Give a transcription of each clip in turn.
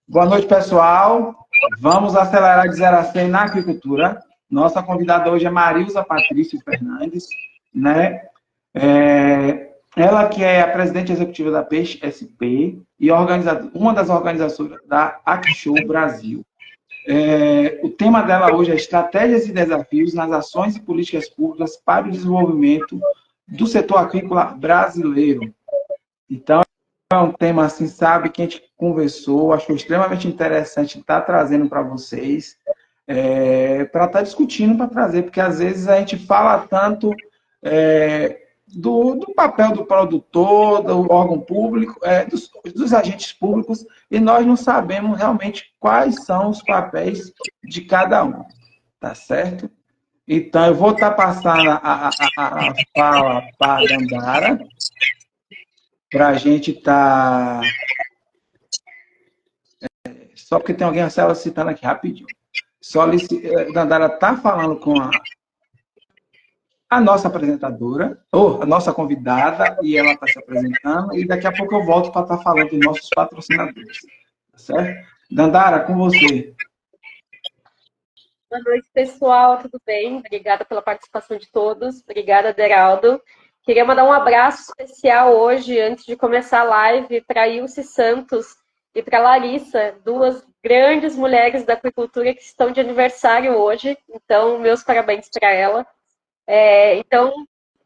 Boa noite, pessoal. Vamos acelerar de 0 a 100 na agricultura. Nossa convidada hoje é Marilza Patrício Fernandes, né? Ela que é a presidente executiva da Peixe SP e uma das organizadoras da AgShow Brasil. O tema dela hoje é estratégias e desafios nas ações e políticas públicas para o desenvolvimento do setor agrícola brasileiro. Então, é um tema, assim, sabe, que a gente conversou, achou extremamente interessante estar trazendo para vocês, para estar discutindo, para trazer, porque às vezes a gente fala tanto do papel do produtor, do órgão público, dos agentes públicos, e nós não sabemos realmente quais são os papéis de cada um, tá certo? Então, eu vou estar passando a fala para a Dandara, para a gente estar... Só porque tem alguém solicitando aqui, rapidinho. Dandara está falando com a nossa apresentadora, ou a nossa convidada, e ela está se apresentando, e daqui a pouco eu volto para estar falando dos nossos patrocinadores. Tá certo? Dandara, com você. Boa noite, pessoal. Tudo bem? Obrigada pela participação de todos. Obrigada, Deraldo. Queria mandar um abraço especial hoje, antes de começar a live, para a Ilse Santos e para a Larissa, duas grandes mulheres da aquicultura que estão de aniversário hoje. Então, meus parabéns para ela. Então,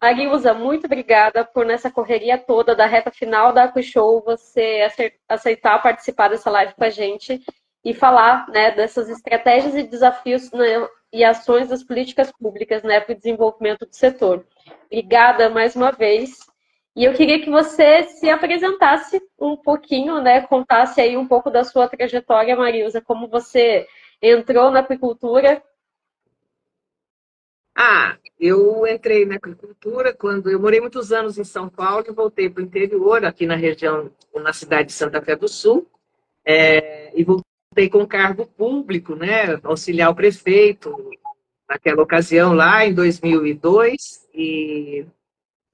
Marilza, muito obrigada por, nessa correria toda da reta final da AgShow, você aceitar participar dessa live com a gente e falar, né, dessas estratégias e desafios, né, e ações das políticas públicas, né, para o desenvolvimento do setor. Obrigada mais uma vez. E eu queria que você se apresentasse um pouquinho, né, contasse aí um pouco da sua trajetória, Marilza, como você entrou na aquicultura. Eu entrei na agricultura quando eu morei muitos anos em São Paulo e voltei para o interior, aqui na região, na cidade de Santa Fé do Sul, e voltei com cargo público, né, auxiliar o prefeito, naquela ocasião lá em 2002, e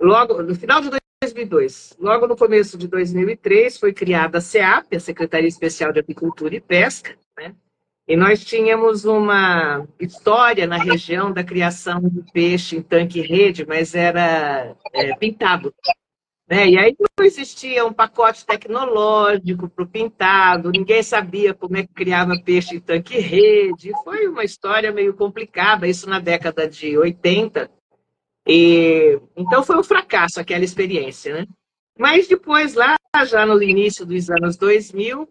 logo no final de 2002, logo no começo de 2003, foi criada a SEAP, a Secretaria Especial de Apicultura e Pesca, né? E nós tínhamos uma história na região da criação de peixe em tanque-rede, mas era pintado, né? E aí não existia um pacote tecnológico para o pintado, ninguém sabia como é que criava peixe em tanque-rede. Foi uma história meio complicada, isso na década de 80. Então foi um fracasso aquela experiência, né? Mas depois, lá já no início dos anos 2000,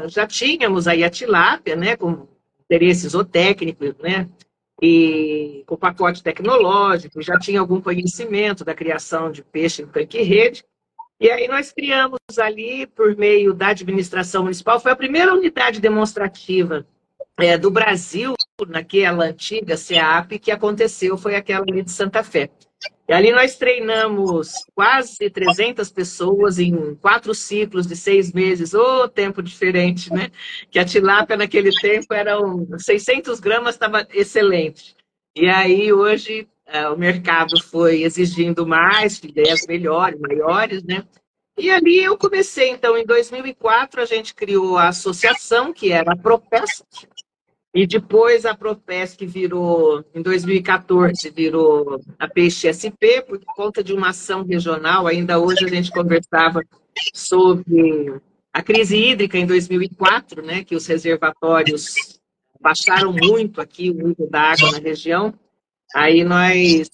já tínhamos aí a tilápia, né, com interesses zootécnicos, né, e com pacote tecnológico, já tinha algum conhecimento da criação de peixe em tanque-rede, e aí nós criamos ali, por meio da administração municipal, foi a primeira unidade demonstrativa do Brasil, naquela antiga SEAP, que aconteceu, foi aquela ali de Santa Fé. E ali nós treinamos quase 300 pessoas em 4 ciclos de 6 meses. Tempo diferente, né? Que a tilápia naquele tempo eram 600 gramas, estava excelente. E aí hoje o mercado foi exigindo mais, ideias melhores, maiores, né? E ali eu comecei, então, em 2004, a gente criou a associação, que era a Propesc, e depois a Propesc virou, em 2014, virou a Peixe SP, por conta de uma ação regional. Ainda hoje a gente conversava sobre a crise hídrica em 2004, né, que os reservatórios baixaram muito aqui o nível da água na região. Aí nós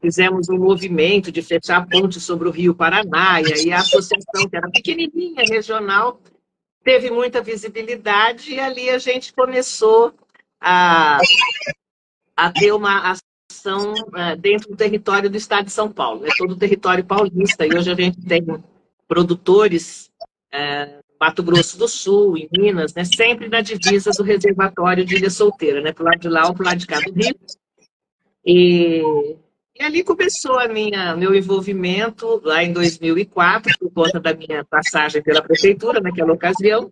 fizemos um movimento de fechar a ponte sobre o Rio Paraná, e aí a associação, que era pequenininha, regional, teve muita visibilidade, e ali a gente começou a ter uma ação dentro do território do estado de São Paulo, né? Todo o território paulista, e hoje a gente tem produtores Mato Grosso do Sul, em Minas, né? Sempre na divisa do reservatório de Ilha Solteira, né? Para o lado de lá ou para o lado de cá do Rio. E ali começou meu envolvimento, lá em 2004, por conta da minha passagem pela prefeitura naquela ocasião.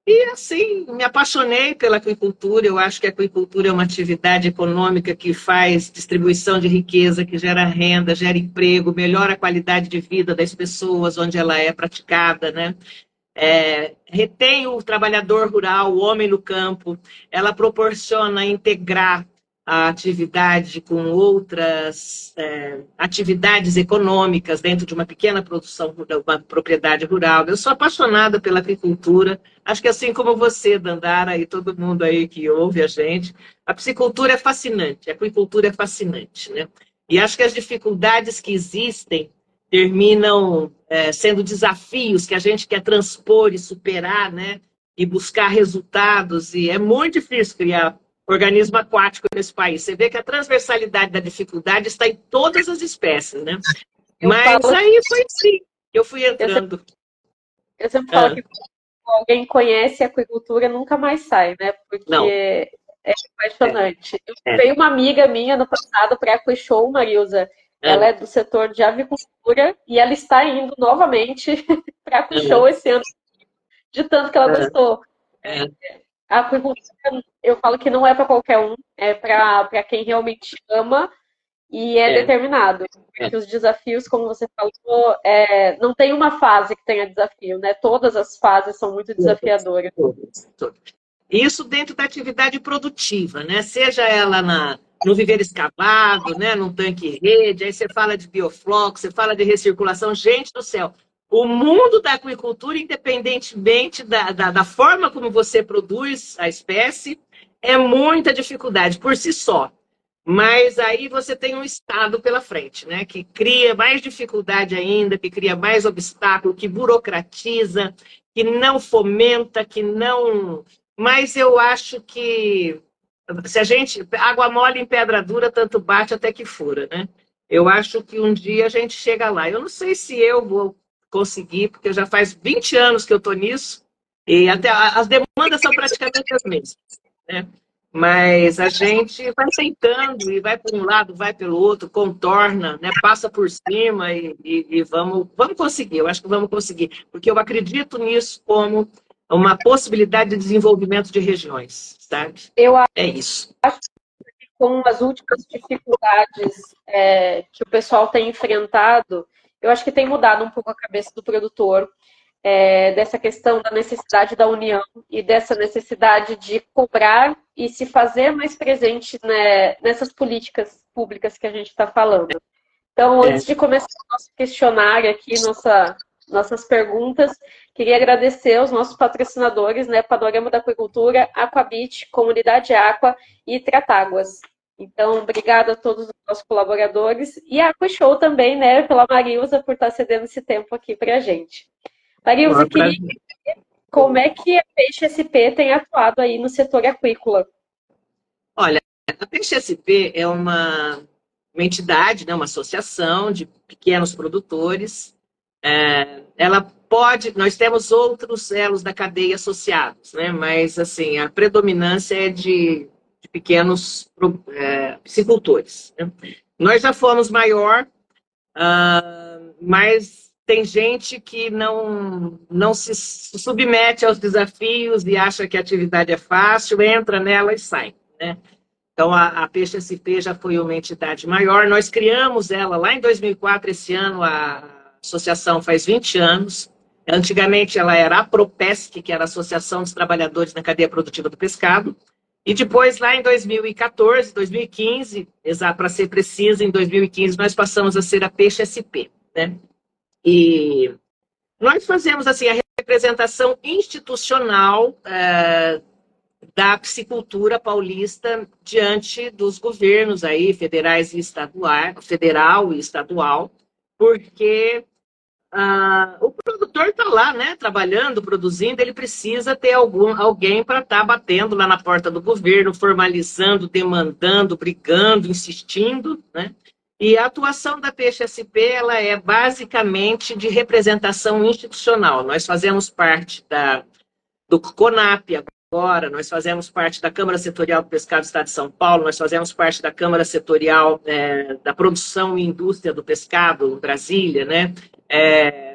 E assim, me apaixonei pela aquicultura. Eu acho que a aquicultura é uma atividade econômica que faz distribuição de riqueza, que gera renda, gera emprego, melhora a qualidade de vida das pessoas onde ela é praticada, né? retém o trabalhador rural, o homem no campo, ela proporciona integrar a atividade com outras atividades econômicas dentro de uma pequena produção, uma propriedade rural. Eu sou apaixonada pela apicultura, acho que assim como você, Dandara, e todo mundo aí que ouve a gente, a piscicultura é fascinante, a aquicultura é fascinante, né? E acho que as dificuldades que existem terminam sendo desafios que a gente quer transpor e superar, né? E buscar resultados, e é muito difícil criar organismo aquático nesse país. Você vê que a transversalidade da dificuldade está em todas as espécies, né? Mas aí foi assim, eu fui entrando. Eu sempre falo que quando alguém conhece a aquicultura, nunca mais sai, né? Porque Não. é apaixonante. Eu veio uma amiga minha no passado para a Aquishow, Marilza. Ela é do setor de avicultura e ela está indo novamente para a Aquishow esse ano, de tanto que ela gostou. A aquicultura, eu falo que não é para qualquer um, é para quem realmente ama e é determinado. Porque os desafios, como você falou, não tem uma fase que tenha desafio, né? Todas as fases são muito desafiadoras. Isso dentro da atividade produtiva, né? Seja ela no viveiro escavado, né? Num tanque-rede, aí você fala de biofloco, você fala de recirculação. Gente do céu, o mundo da aquicultura, independentemente da forma como você produz a espécie, é muita dificuldade por si só. Mas aí você tem um Estado pela frente, né? Que cria mais dificuldade ainda, que cria mais obstáculo, que burocratiza, que não fomenta, que não... Mas eu acho que se a gente... Água mole em pedra dura, tanto bate até que fura, né? Eu acho que um dia a gente chega lá. Eu não sei se eu vou conseguir, porque já faz 20 anos que eu estou nisso, e até as demandas são praticamente as mesmas, né? Mas a gente vai aceitando e vai por um lado, vai pelo outro, contorna, né? Passa por cima e vamos conseguir. Eu acho que vamos conseguir, porque eu acredito nisso como uma possibilidade de desenvolvimento de regiões, sabe? É isso. Acho que com as últimas dificuldades que o pessoal tem enfrentado, eu acho que tem mudado um pouco a cabeça do produtor, dessa questão da necessidade da união e dessa necessidade de cobrar e se fazer mais presente, né, nessas políticas públicas que a gente está falando. Então, antes de começar o nosso questionário aqui, nossas perguntas, queria agradecer aos nossos patrocinadores, né, Panorama da Aquicultura, Aquabit, Comunidade Aqua e Tratáguas. Então, obrigada a todos os nossos colaboradores e a Aquishow também, né, pela Marilza, por estar cedendo esse tempo aqui para a gente. Marilza, eu queria entender como é que a Peixe SP tem atuado aí no setor aquícola. Olha, a Peixe SP é uma entidade, né, uma associação de pequenos produtores. Ela pode, nós temos outros elos da cadeia associados, né, mas assim, a predominância é de pequenos piscicultores, né? Nós já fomos maior, mas tem gente que não se submete aos desafios e acha que a atividade é fácil, entra nela e sai, né? Então, a Peixe SP já foi uma entidade maior. Nós criamos ela lá em 2004, esse ano a associação faz 20 anos. Antigamente, ela era a Propesc, que era a Associação dos Trabalhadores na Cadeia Produtiva do Pescado. E depois, lá em 2014, 2015, para ser precisa, em 2015, nós passamos a ser a Peixe SP, né? E nós fazemos assim, a representação institucional da piscicultura paulista diante dos governos aí, federais e federal e estadual, porque o produtor está lá, né, trabalhando, produzindo, ele precisa ter alguém para estar batendo lá na porta do governo, formalizando, demandando, brigando, insistindo, né? E a atuação da Peixe SP, ela é basicamente de representação institucional. Nós fazemos parte do CONAP agora, nós fazemos parte da Câmara Setorial do Pescado do Estado de São Paulo, nós fazemos parte da Câmara Setorial da Produção e Indústria do Pescado, em Brasília, né?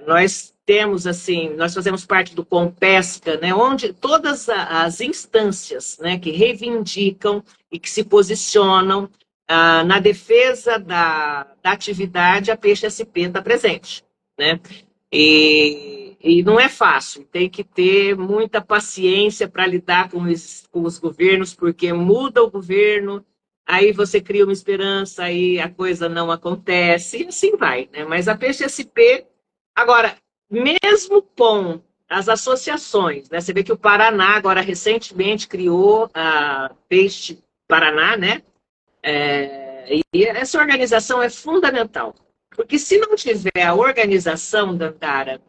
Nós temos, assim, nós fazemos parte do Compesca, né? Onde todas as instâncias, né, que reivindicam e que se posicionam na defesa da atividade, a Peixe SP está presente, né? E E não é fácil, tem que ter muita paciência para lidar com os governos, porque muda o governo, aí você cria uma esperança, aí a coisa não acontece, e assim vai, né? Mas a PXSP, agora, mesmo com as associações, né? Você vê que o Paraná, agora recentemente, criou a Peixe Paraná, né? E essa organização é fundamental, porque se não tiver a organização, Dandara,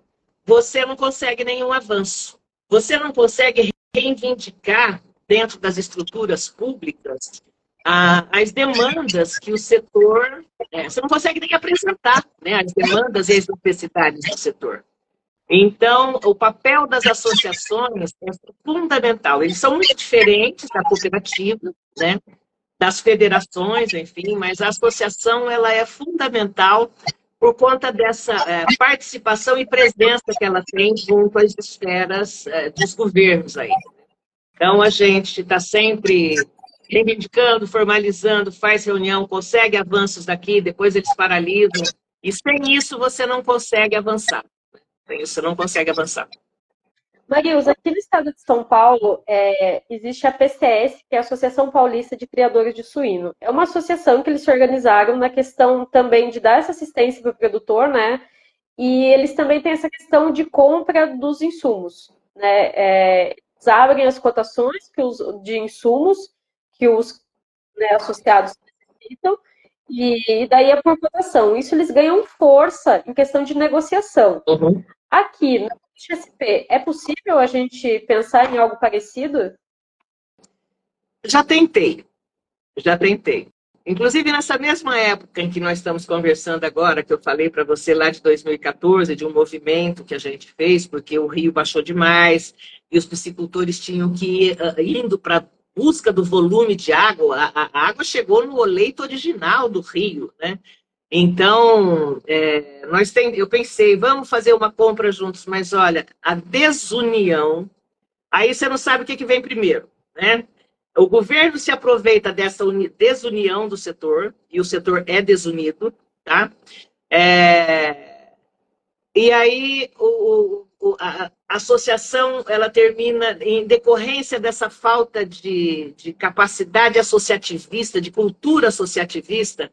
você não consegue nenhum avanço. Você não consegue reivindicar dentro das estruturas públicas as demandas que o setor... você não consegue nem apresentar, né, as demandas e as necessidades do setor. Então, o papel das associações é fundamental. Eles são muito diferentes da cooperativa, né, das federações, enfim, mas a associação ela é fundamental por conta dessa participação e presença que ela tem junto às esferas dos governos aí. Então, a gente está sempre reivindicando, formalizando, faz reunião, consegue avanços daqui, depois eles paralisam, e sem isso você não consegue avançar. Sem isso você não consegue avançar. Marilza, aqui no estado de São Paulo, existe a PCS, que é a Associação Paulista de Criadores de Suíno. É uma associação que eles se organizaram na questão também de dar essa assistência para o produtor, né? E eles também têm essa questão de compra dos insumos, né? Eles abrem as cotações de insumos que os, né, associados necessitam, e daí é por cotação. Isso eles ganham força em questão de negociação. Uhum. Aqui, na XP, é possível a gente pensar em algo parecido? Já tentei. Inclusive, nessa mesma época em que nós estamos conversando agora, que eu falei para você lá de 2014, de um movimento que a gente fez, porque o rio baixou demais e os piscicultores tinham que ir indo para busca do volume de água. A água chegou no leito original do rio, né? Então, eu pensei, vamos fazer uma compra juntos, mas olha, a desunião, aí você não sabe o que vem primeiro, né? O governo se aproveita dessa desunião do setor, e o setor é desunido, tá? E aí a associação ela termina, em decorrência dessa falta de capacidade associativista, de cultura associativista,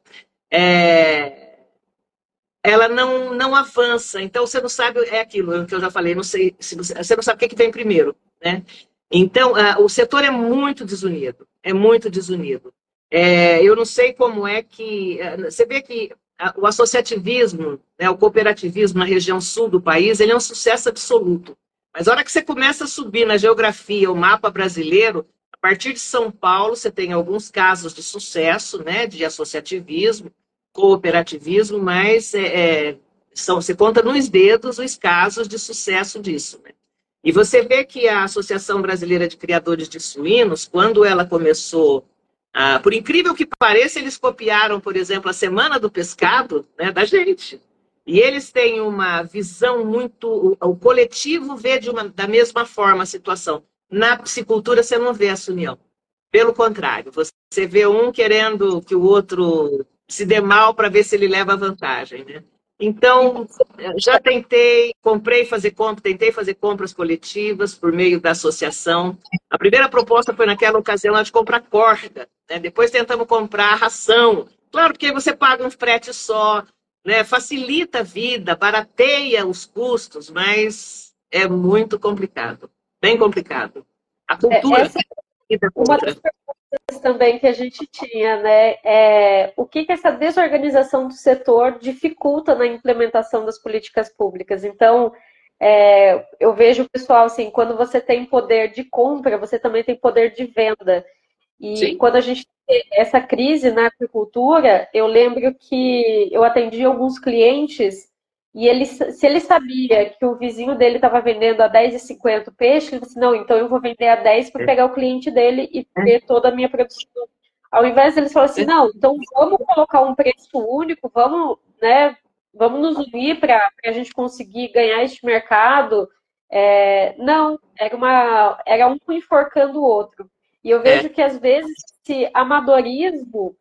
ela não avança. Então, você não sabe, é aquilo que eu já falei, não sei, você não sabe o que vem primeiro, né? Então, o setor é muito desunido, eu não sei como é que... Você vê que o associativismo, né, o cooperativismo na região sul do país, ele é um sucesso absoluto. Mas a hora que você começa a subir na geografia, o mapa brasileiro, a partir de São Paulo, você tem alguns casos de sucesso, né, de associativismo, cooperativismo, mas você conta nos dedos os casos de sucesso disso, né? E você vê que a Associação Brasileira de Criadores de Suínos, quando ela começou, por incrível que pareça, eles copiaram, por exemplo, a Semana do Pescado, né, da gente. E eles têm uma visão muito... O coletivo vê da mesma forma a situação. Na piscicultura, você não vê essa união. Pelo contrário, você vê um querendo que o outro se dê mal para ver se ele leva vantagem, né? Então, já tentei fazer compras coletivas por meio da associação. A primeira proposta foi naquela ocasião de comprar corda, né? Depois tentamos comprar ração. Claro que você paga um frete só, né? Facilita a vida, barateia os custos, mas é muito complicado, bem complicado. A cultura... Uma das perguntas também que a gente tinha, né, o que essa desorganização do setor dificulta na implementação das políticas públicas. Então, eu vejo o pessoal assim, quando você tem poder de compra, você também tem poder de venda. E sim, quando a gente tem essa crise na agricultura, eu lembro que eu atendi alguns clientes e se ele sabia que o vizinho dele estava vendendo a R$10,50 o peixe, ele disse, não, então eu vou vender a 10 para pegar o cliente dele e ter toda a minha produção. Ao invés deles falarem assim, não, então vamos colocar um preço único, vamos nos unir para a gente conseguir ganhar este mercado. Não, era um enforcando o outro. E eu vejo que, às vezes, esse amadorismo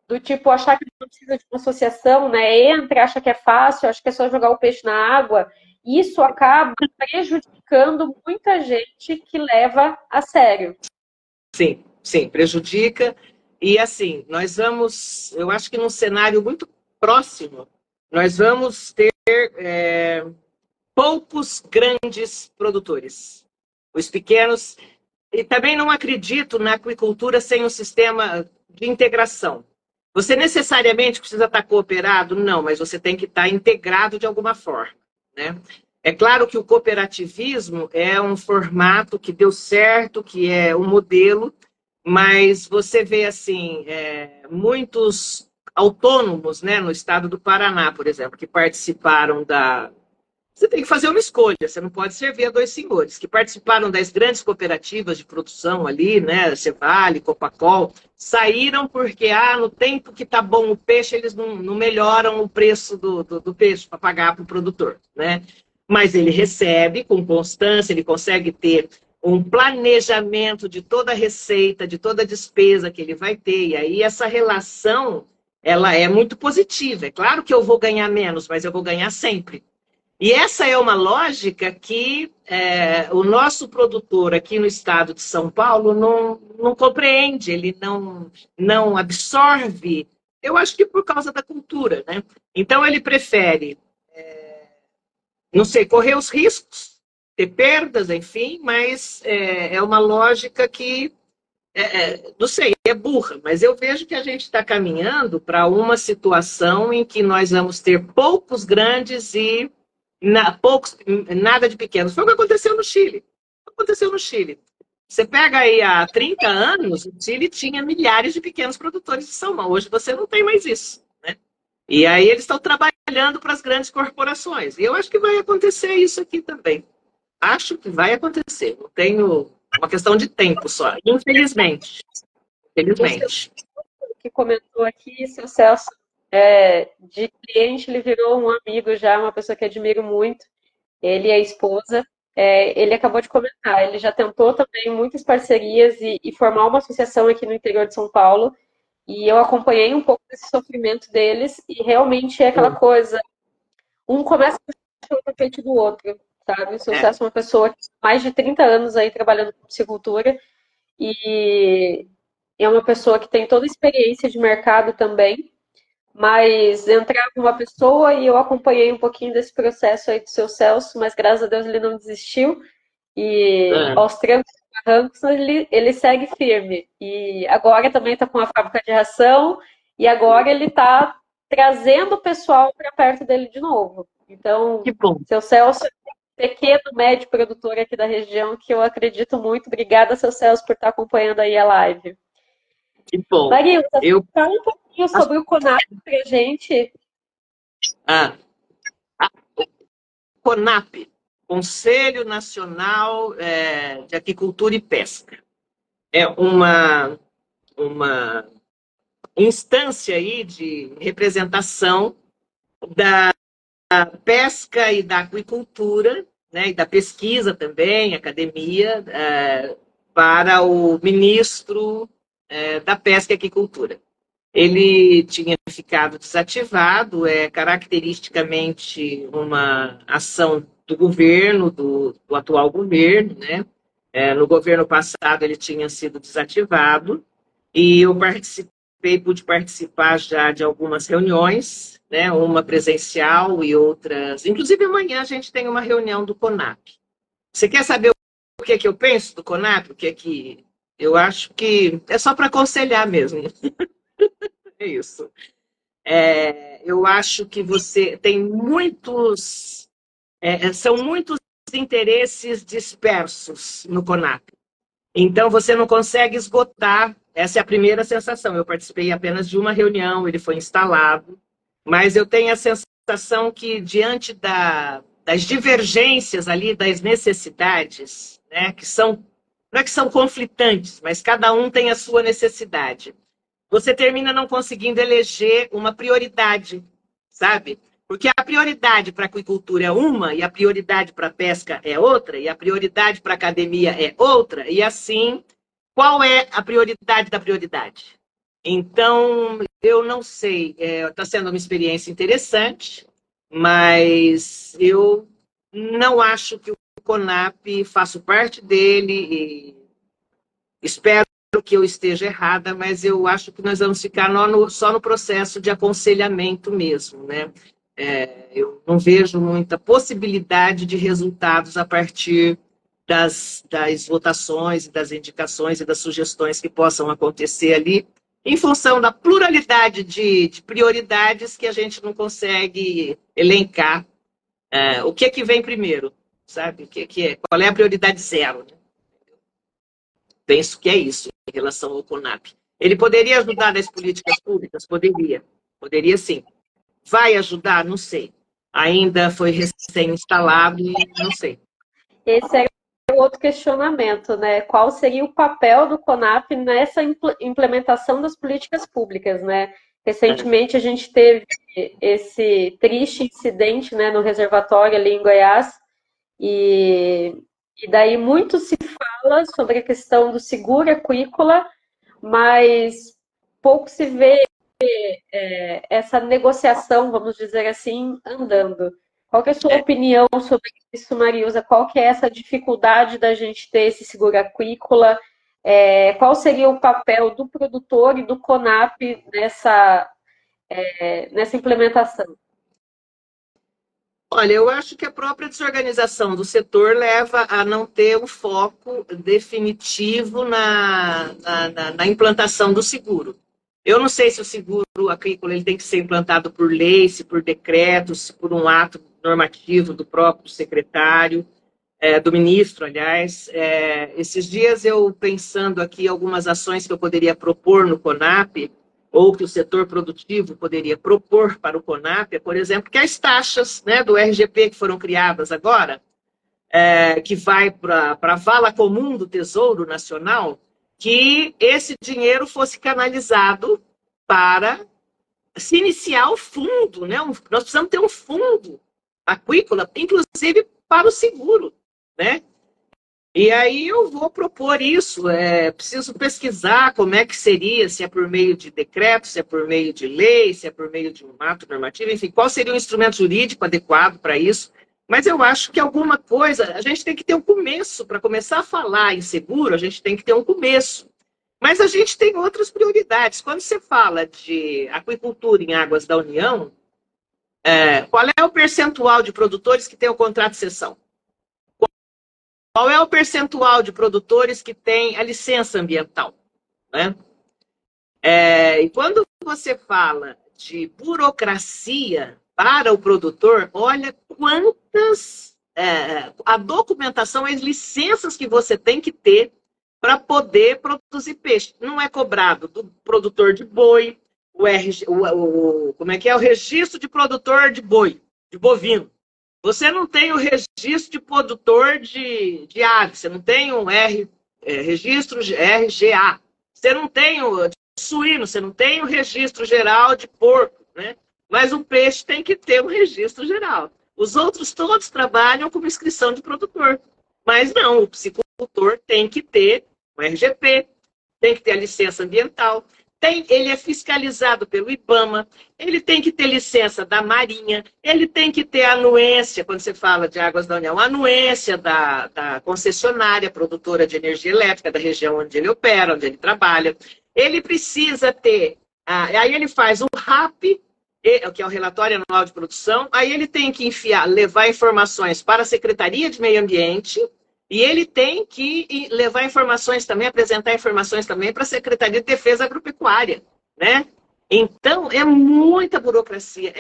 do tipo achar que não precisa de uma associação, né? Acha que é fácil, acha que é só jogar o peixe na água. isso acaba prejudicando muita gente que leva a sério. Sim, sim, prejudica. E assim, nós vamos, eu acho que num cenário muito próximo, nós vamos ter poucos grandes produtores. Os pequenos. E também não acredito na aquicultura sem um sistema de integração. Você necessariamente precisa estar cooperado? Não, mas você tem que estar integrado de alguma forma, né? É claro que o cooperativismo é um formato que deu certo, que é um modelo, mas você vê assim muitos autônomos, né, no estado do Paraná, por exemplo, que participaram da... Você tem que fazer uma escolha, você não pode servir a dois senhores, que participaram das grandes cooperativas de produção ali, né, Cevale, Copacol, saíram porque, no tempo que tá bom o peixe, eles não melhoram o preço do peixe para pagar para o produtor, né? Mas ele recebe com constância, ele consegue ter um planejamento de toda a receita, de toda a despesa que ele vai ter, e aí essa relação, ela é muito positiva. É claro que eu vou ganhar menos, mas eu vou ganhar sempre. E essa é uma lógica que o nosso produtor aqui no estado de São Paulo não compreende, ele não absorve, eu acho que por causa da cultura, né? Então ele prefere, não sei, correr os riscos, ter perdas, enfim, mas é uma lógica que, não sei, é burra, mas eu vejo que a gente está caminhando para uma situação em que nós vamos ter poucos grandes e nada de pequenos. Foi o que aconteceu no Chile. Aconteceu no Chile. Você pega aí há 30 anos, o Chile tinha milhares de pequenos produtores de salmão. Hoje você não tem mais isso, né? E aí eles estão trabalhando para as grandes corporações. E eu acho que vai acontecer isso aqui também. Acho que vai acontecer. Não tenho uma questão de tempo só. Infelizmente. Infelizmente. Que comentou aqui, seu Celso, de cliente, ele virou um amigo já, uma pessoa que admiro muito. Ele e a esposa. Ele acabou de comentar, ele já tentou também muitas parcerias e formar uma associação aqui no interior de São Paulo. E eu acompanhei um pouco desse sofrimento deles e realmente é aquela coisa, um começa a puxar o tapete do outro, sabe? O seu Celso é uma pessoa que tem mais de 30 anos aí trabalhando com piscicultura e é uma pessoa que tem toda a experiência de mercado também, mas entrava uma pessoa e eu acompanhei um pouquinho desse processo aí do seu Celso, mas graças a Deus ele não desistiu e aos trancos e barrancos ele segue firme. E agora também está com a fábrica de ração e agora ele está trazendo o pessoal para perto dele de novo. Então, que bom. Seu Celso, pequeno, médio produtor aqui da região, que eu acredito muito. Obrigada, seu Celso, por estar acompanhando aí a live. Que bom. Marilza, fala um pouquinho sobre o CONAP para a gente. CONAP, Conselho Nacional de Aquicultura e Pesca. É uma instância aí de representação da pesca e da aquicultura, né, e da pesquisa também, academia, para o ministro da Pesca e Aquicultura. Ele tinha ficado desativado, é caracteristicamente uma ação do governo, do atual governo, né? No governo passado ele tinha sido desativado, e eu pude participar já de algumas reuniões, né? Uma presencial e outras. Inclusive, amanhã a gente tem uma reunião do CONAP. Você quer saber o que é que eu penso do CONAP? O que é que eu acho que é só para aconselhar mesmo. É isso. Eu acho que você tem muitos... são muitos interesses dispersos no CONAP. Então, você não consegue esgotar. Essa é a primeira sensação. Eu participei apenas de uma reunião, ele foi instalado, mas eu tenho a sensação que, diante das divergências ali, das necessidades, né, que são, não é que são conflitantes, mas cada um tem a sua necessidade, você termina não conseguindo eleger uma prioridade, sabe? Porque a prioridade para a aquicultura é uma, e a prioridade para a pesca é outra, e a prioridade para a academia é outra, e assim, qual é a prioridade da prioridade? Então, eu não sei, está sendo uma experiência interessante, mas eu não acho que o CONAP, faço parte dele e espero que eu esteja errada, mas eu acho que nós vamos ficar só no processo de aconselhamento mesmo, né? Eu não vejo muita possibilidade de resultados a partir das votações, das indicações e das sugestões que possam acontecer ali, em função da pluralidade de prioridades que a gente não consegue elencar. O que é que vem primeiro, sabe? Qual é a prioridade zero? Né? Penso que é isso em relação ao CONAP. Ele poderia ajudar nas políticas públicas? Poderia sim. Vai ajudar? Não sei. Ainda foi recém-instalado e não sei. Esse é o outro questionamento, né? Qual seria o papel do CONAP nessa implementação das políticas públicas, né? Recentemente a gente teve esse triste incidente, né, no reservatório ali em Goiás, e daí muito se fala sobre a questão do seguro aquícola, mas pouco se vê essa negociação, vamos dizer assim, andando. Qual que é a sua opinião sobre isso, Mariusa? Qual que é essa dificuldade da gente ter esse seguro aquícola? Qual seria o papel do produtor e do CONAP nessa implementação? Olha, eu acho que a própria desorganização do setor leva a não ter um foco definitivo na implantação do seguro. Eu não sei se o seguro agrícola ele tem que ser implantado por lei, se por decreto, se por um ato normativo do próprio secretário, do ministro, aliás. Esses dias eu pensando aqui algumas ações que eu poderia propor no CONAP, ou que o setor produtivo poderia propor para o CONAP, por exemplo, que as taxas, né, do RGP que foram criadas agora, que vai para a vala comum do Tesouro Nacional, que esse dinheiro fosse canalizado para se iniciar o fundo, né? Nós precisamos ter um fundo aquícola, inclusive para o seguro, né? E aí eu vou propor isso, preciso pesquisar como é que seria, se é por meio de decreto, se é por meio de lei, se é por meio de um ato normativo, enfim, qual seria o instrumento jurídico adequado para isso. Mas eu acho que alguma coisa, a gente tem que ter um começo, para começar a falar em seguro, a gente tem que ter um começo. Mas a gente tem outras prioridades. Quando você fala de aquicultura em águas da União, qual é o percentual de produtores que têm o contrato de cessão? Qual é o percentual de produtores que têm a licença ambiental? Né? E quando você fala de burocracia para o produtor, olha quantas a documentação, as licenças que você tem que ter para poder produzir peixe. Não é cobrado do produtor de boi, como é que é? O registro de produtor de boi, de bovino. Você não tem o registro de produtor de ave, você não tem um registro RGA, você não tem o suíno, você não tem o registro geral de porco, né? Mas o peixe tem que ter um registro geral. Os outros todos trabalham como inscrição de produtor, mas não, o piscicultor tem que ter o RGP, tem que ter a licença ambiental, ele é fiscalizado pelo IBAMA, ele tem que ter licença da Marinha, ele tem que ter a anuência, quando você fala de Águas da União, a anuência da concessionária produtora de energia elétrica da região onde ele opera, onde ele trabalha. Ele precisa ter, aí ele faz o RAP, que é o Relatório Anual de Produção, aí ele tem que levar informações para a Secretaria de Meio Ambiente, e ele tem que levar informações também, apresentar informações também para a Secretaria de Defesa Agropecuária, né? Então, é muita burocracia,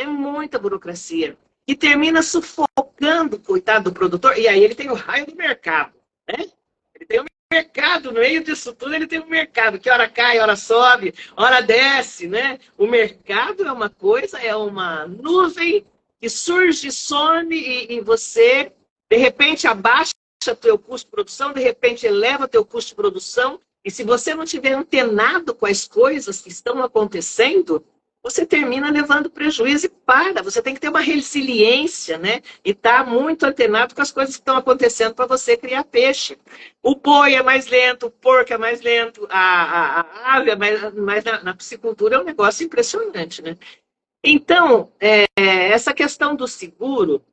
e termina sufocando, coitado do produtor, e aí ele tem o raio do mercado, né? Ele tem o mercado, no meio disso tudo ele tem um mercado, que hora cai, hora sobe, hora desce, né? O mercado é uma coisa, é uma nuvem que surge, some, e você, de repente, abaixa teu custo de produção, de repente eleva teu custo de produção, e se você não estiver antenado com as coisas que estão acontecendo, você termina levando prejuízo e você tem que ter uma resiliência, né? E estar muito antenado com as coisas que estão acontecendo para você criar peixe. O boi é mais lento, o porco é mais lento, a ave é mais na piscicultura é um negócio impressionante, né? Então, essa questão do seguro,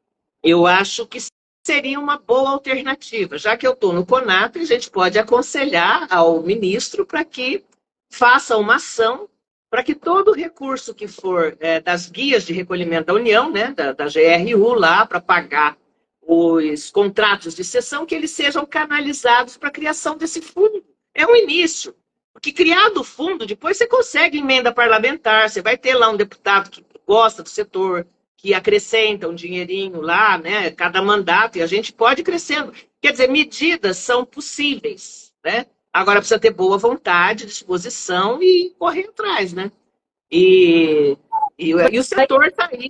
eu acho que seria uma boa alternativa. Já que eu estou no CONAP, a gente pode aconselhar ao ministro para que faça uma ação para que todo recurso que for das guias de recolhimento da União, né, da GRU lá, para pagar os contratos de cessão, que eles sejam canalizados para a criação desse fundo. É um início. Porque criado o fundo, depois você consegue emenda parlamentar, você vai ter lá um deputado que gosta do setor, que acrescenta um dinheirinho lá, né, cada mandato, e a gente pode ir crescendo. Quer dizer, medidas são possíveis, né? Agora precisa ter boa vontade, disposição e correr atrás, né? E o setor está aí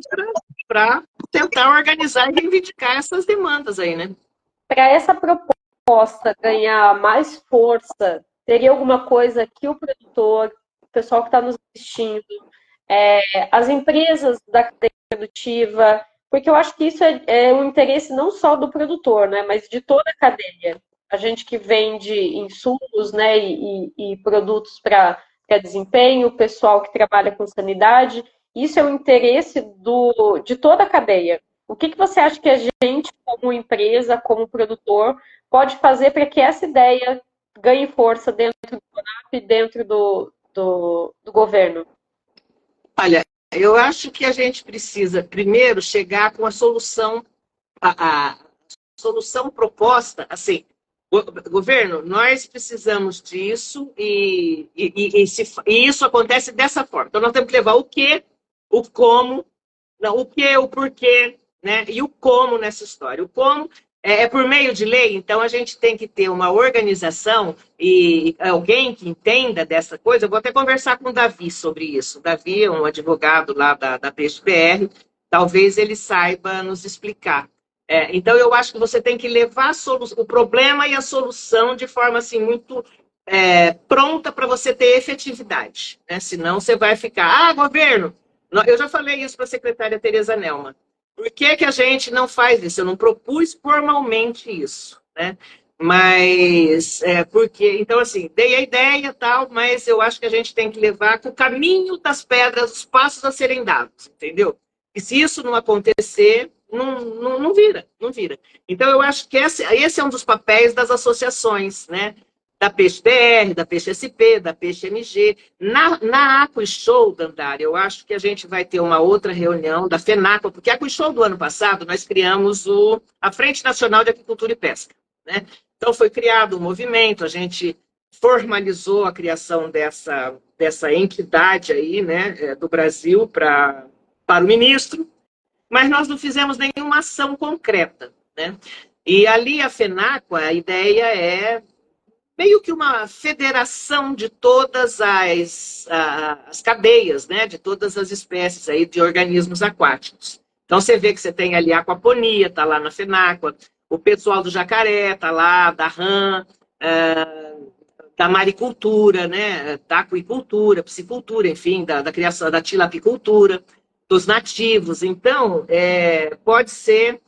para tentar organizar e reivindicar essas demandas aí, né? Para essa proposta ganhar mais força, teria alguma coisa que o produtor, o pessoal que está nos assistindo, as empresas da cadeia produtiva, porque eu acho que isso é um interesse não só do produtor, né, mas de toda a cadeia. A gente que vende insumos, né, e produtos para desempenho, o pessoal que trabalha com sanidade, isso é um interesse de toda a cadeia. O que você acha que a gente, como empresa, como produtor, pode fazer para que essa ideia ganhe força dentro do CONAP e dentro do governo? Olha, eu acho que a gente precisa primeiro chegar com a solução proposta, assim, governo, nós precisamos disso e isso acontece dessa forma. Então, nós temos que levar o que, o como, não, o que, o porquê, né? E o como nessa história. O como é por meio de lei, então a gente tem que ter uma organização e alguém que entenda dessa coisa. Eu vou até conversar com o Davi sobre isso. O Davi é um advogado lá da PSPR, talvez ele saiba nos explicar. Então, eu acho que você tem que levar o problema e a solução de forma assim, muito pronta para você ter efetividade. Né? Senão, você vai ficar, governo, eu já falei isso para a secretária Tereza Nelma. Por que a gente não faz isso? Eu não propus formalmente isso. Né? Mas, porque, então, assim, dei a ideia e tal, mas eu acho que a gente tem que levar com o caminho das pedras, os passos a serem dados, entendeu? E se isso não acontecer, não vira. Então, eu acho que esse é um dos papéis das associações, né? Da PeixeBR, da PeixeSP, da PeixeMG. Na AquaShow, Dandara, eu acho que a gente vai ter uma outra reunião da FENACA, porque a AquaShow do ano passado, nós criamos a Frente Nacional de Agricultura e Pesca, né? Então, foi criado um movimento, a gente formalizou a criação dessa entidade aí, né, do Brasil para o ministro, mas nós não fizemos nenhuma ação concreta, né? E ali a FENACA, a ideia é meio que uma federação de todas as cadeias, né? De todas as espécies aí de organismos aquáticos. Então você vê que você tem ali a aquaponia, está lá na FENACA, o pessoal do jacaré está lá, da rã, da maricultura, né? Da aquicultura, piscicultura, enfim, da criação da tilapicultura, dos nativos. Então, pode ser,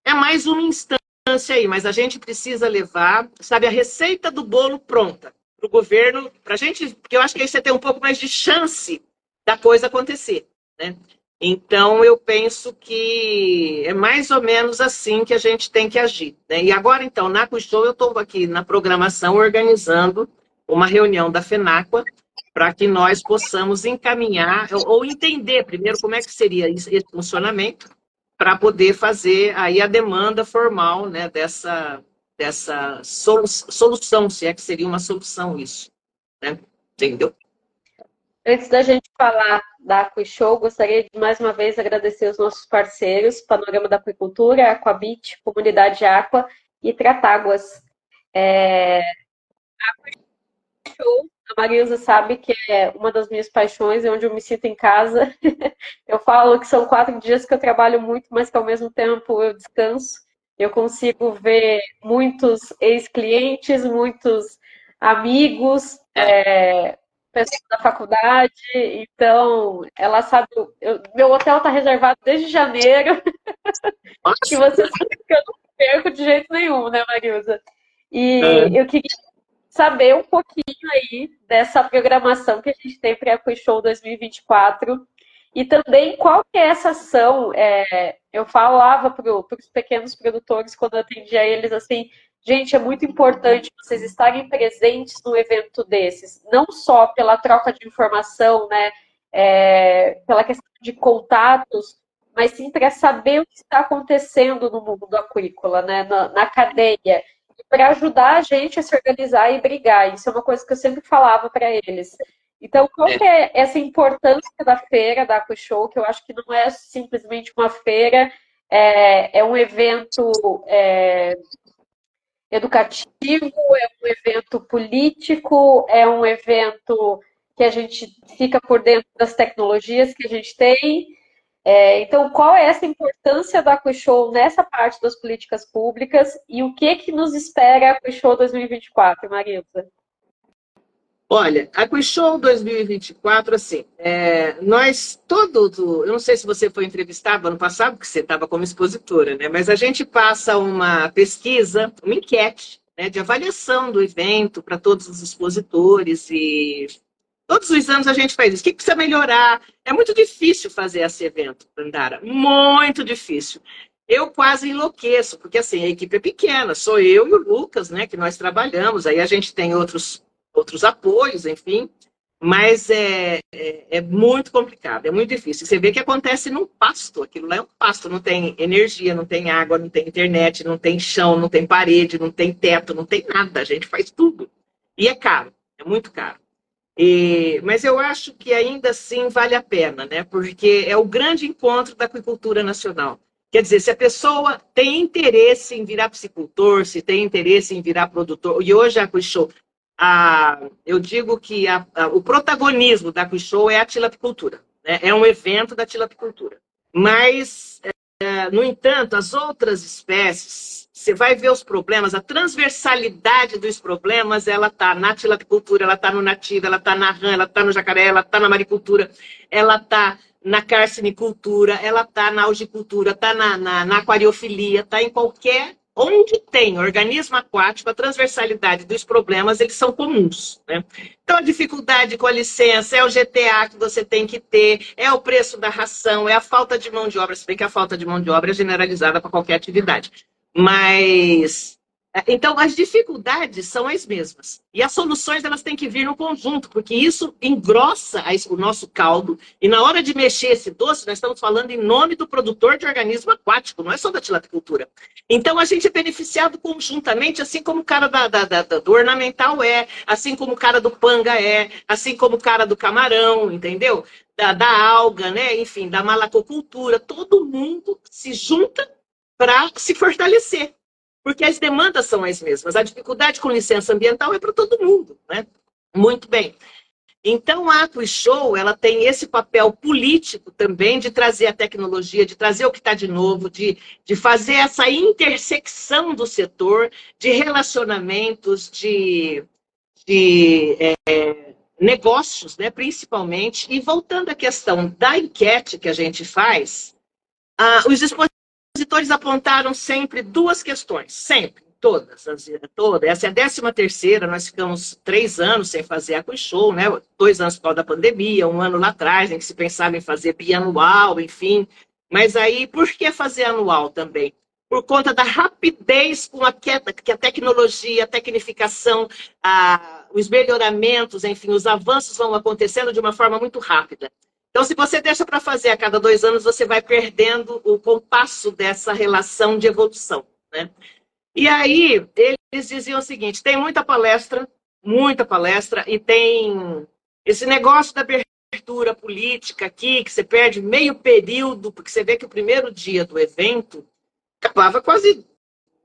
mais uma instância aí, mas a gente precisa levar, sabe, a receita do bolo pronta para o governo, para a gente, porque eu acho que aí você tem um pouco mais de chance da coisa acontecer, né? Então, eu penso que é mais ou menos assim que a gente tem que agir, né? E agora, então, na AquaShow, eu estou aqui na programação organizando uma reunião da FENACA para que nós possamos encaminhar ou entender primeiro como é que seria esse funcionamento para poder fazer aí a demanda formal, né, dessa solução, se é que seria uma solução isso, né? Entendeu? Antes da gente falar da AquaShow, gostaria de mais uma vez agradecer os nossos parceiros, Panorama da Aquicultura, Aquabit, Comunidade Aqua e Tratáguas. A AquaShow, a Marilza sabe que é uma das minhas paixões, é onde eu me sinto em casa. Eu falo que são 4 dias que eu trabalho muito, mas que ao mesmo tempo eu descanso. Eu consigo ver muitos ex-clientes, muitos amigos, pessoas da faculdade. Então, ela sabe, meu hotel está reservado desde janeiro. Que você sabe que eu não perco de jeito nenhum, né, Marilza? E eu queria saber um pouquinho aí dessa programação que a gente tem para a AquaShow 2024 e também qual que é essa ação Eu falava para os pequenos produtores, quando eu atendia eles, assim, gente, é muito importante vocês estarem presentes no evento desses, não só pela troca de informação, né, pela questão de contatos, mas sim para saber o que está acontecendo no mundo aquícola, né, na cadeia, para ajudar a gente a se organizar e brigar. Isso é uma coisa que eu sempre falava para eles. Então, qual que é essa importância da feira, da AquaShow, que eu acho que não é simplesmente uma feira, é um evento educativo, é um evento político, é um evento que a gente fica por dentro das tecnologias que a gente tem. Então, qual é essa importância da AquaShow nessa parte das políticas públicas e o que nos espera a AquaShow 2024, Marilza? Olha, a QuiShow 2024, assim, eu não sei se você foi entrevistada ano passado, porque você estava como expositora, né? Mas a gente passa uma pesquisa, uma enquete, né, de avaliação do evento para todos os expositores e todos os anos a gente faz isso. O que precisa melhorar? É muito difícil fazer esse evento, Dandara, muito difícil. Eu quase enlouqueço, porque assim, a equipe é pequena, sou eu e o Lucas, né, que nós trabalhamos, aí a gente tem outros apoios, enfim, mas é muito complicado, é muito difícil. Você vê que acontece num pasto, aquilo lá é um pasto, não tem energia, não tem água, não tem internet, não tem chão, não tem parede, não tem teto, não tem nada, a gente faz tudo. E é caro, é muito caro. Mas eu acho que ainda assim vale a pena, né? Porque é o grande encontro da aquicultura nacional. Quer dizer, se a pessoa tem interesse em virar piscicultor, se tem interesse em virar produtor, e hoje a AquaShow, eu digo que o protagonismo da AquaShow é a tilapicultura, né? É um evento da tilapicultura. Mas, no entanto, as outras espécies, você vai ver os problemas, a transversalidade dos problemas, ela está na tilapicultura, ela está no nativo, ela está na rã, ela está no jacaré, ela está na maricultura, ela está na carcinicultura, ela está na algicultura, está na aquariofilia, está em qualquer... Onde tem organismo aquático, a transversalidade dos problemas, eles são comuns, né? Então, a dificuldade com a licença, é o GTA que você tem que ter, é o preço da ração, é a falta de mão de obra, se bem que a falta de mão de obra é generalizada para qualquer atividade. Mas... Então, as dificuldades são as mesmas. E as soluções, elas têm que vir no conjunto, porque isso engrossa o nosso caldo. E na hora de mexer esse doce, nós estamos falando em nome do produtor de organismo aquático, não é só da tilapicultura. Então, a gente é beneficiado conjuntamente, assim como o cara do ornamental assim como o cara do panga assim como o cara do camarão, entendeu? Da alga, né? Enfim, da malacocultura. Todo mundo se junta para se fortalecer. Porque as demandas são as mesmas. A dificuldade com licença ambiental é para todo mundo, né? Muito bem. Então, a AquaShow, ela tem esse papel político também de trazer a tecnologia, de trazer o que está de novo, de fazer essa intersecção do setor, de relacionamentos, de negócios, né, principalmente. E voltando à questão da enquete que a gente faz, os expositores apontaram sempre duas questões, sempre, todas. Essa é a 13ª, nós ficamos 3 anos sem fazer a AquaShow, né? 2 anos por causa da pandemia, 1 ano lá atrás, em que se pensava em fazer bianual, enfim. Mas aí, por que fazer anual também? Por conta da rapidez com que a tecnologia, a tecnificação, os melhoramentos, enfim, os avanços vão acontecendo de uma forma muito rápida. Então, se você deixa para fazer a cada 2 anos, você vai perdendo o compasso dessa relação de evolução, né? E aí, eles diziam o seguinte, tem muita palestra, e tem esse negócio da abertura política aqui, que você perde meio período, porque você vê que o primeiro dia do evento acabava quase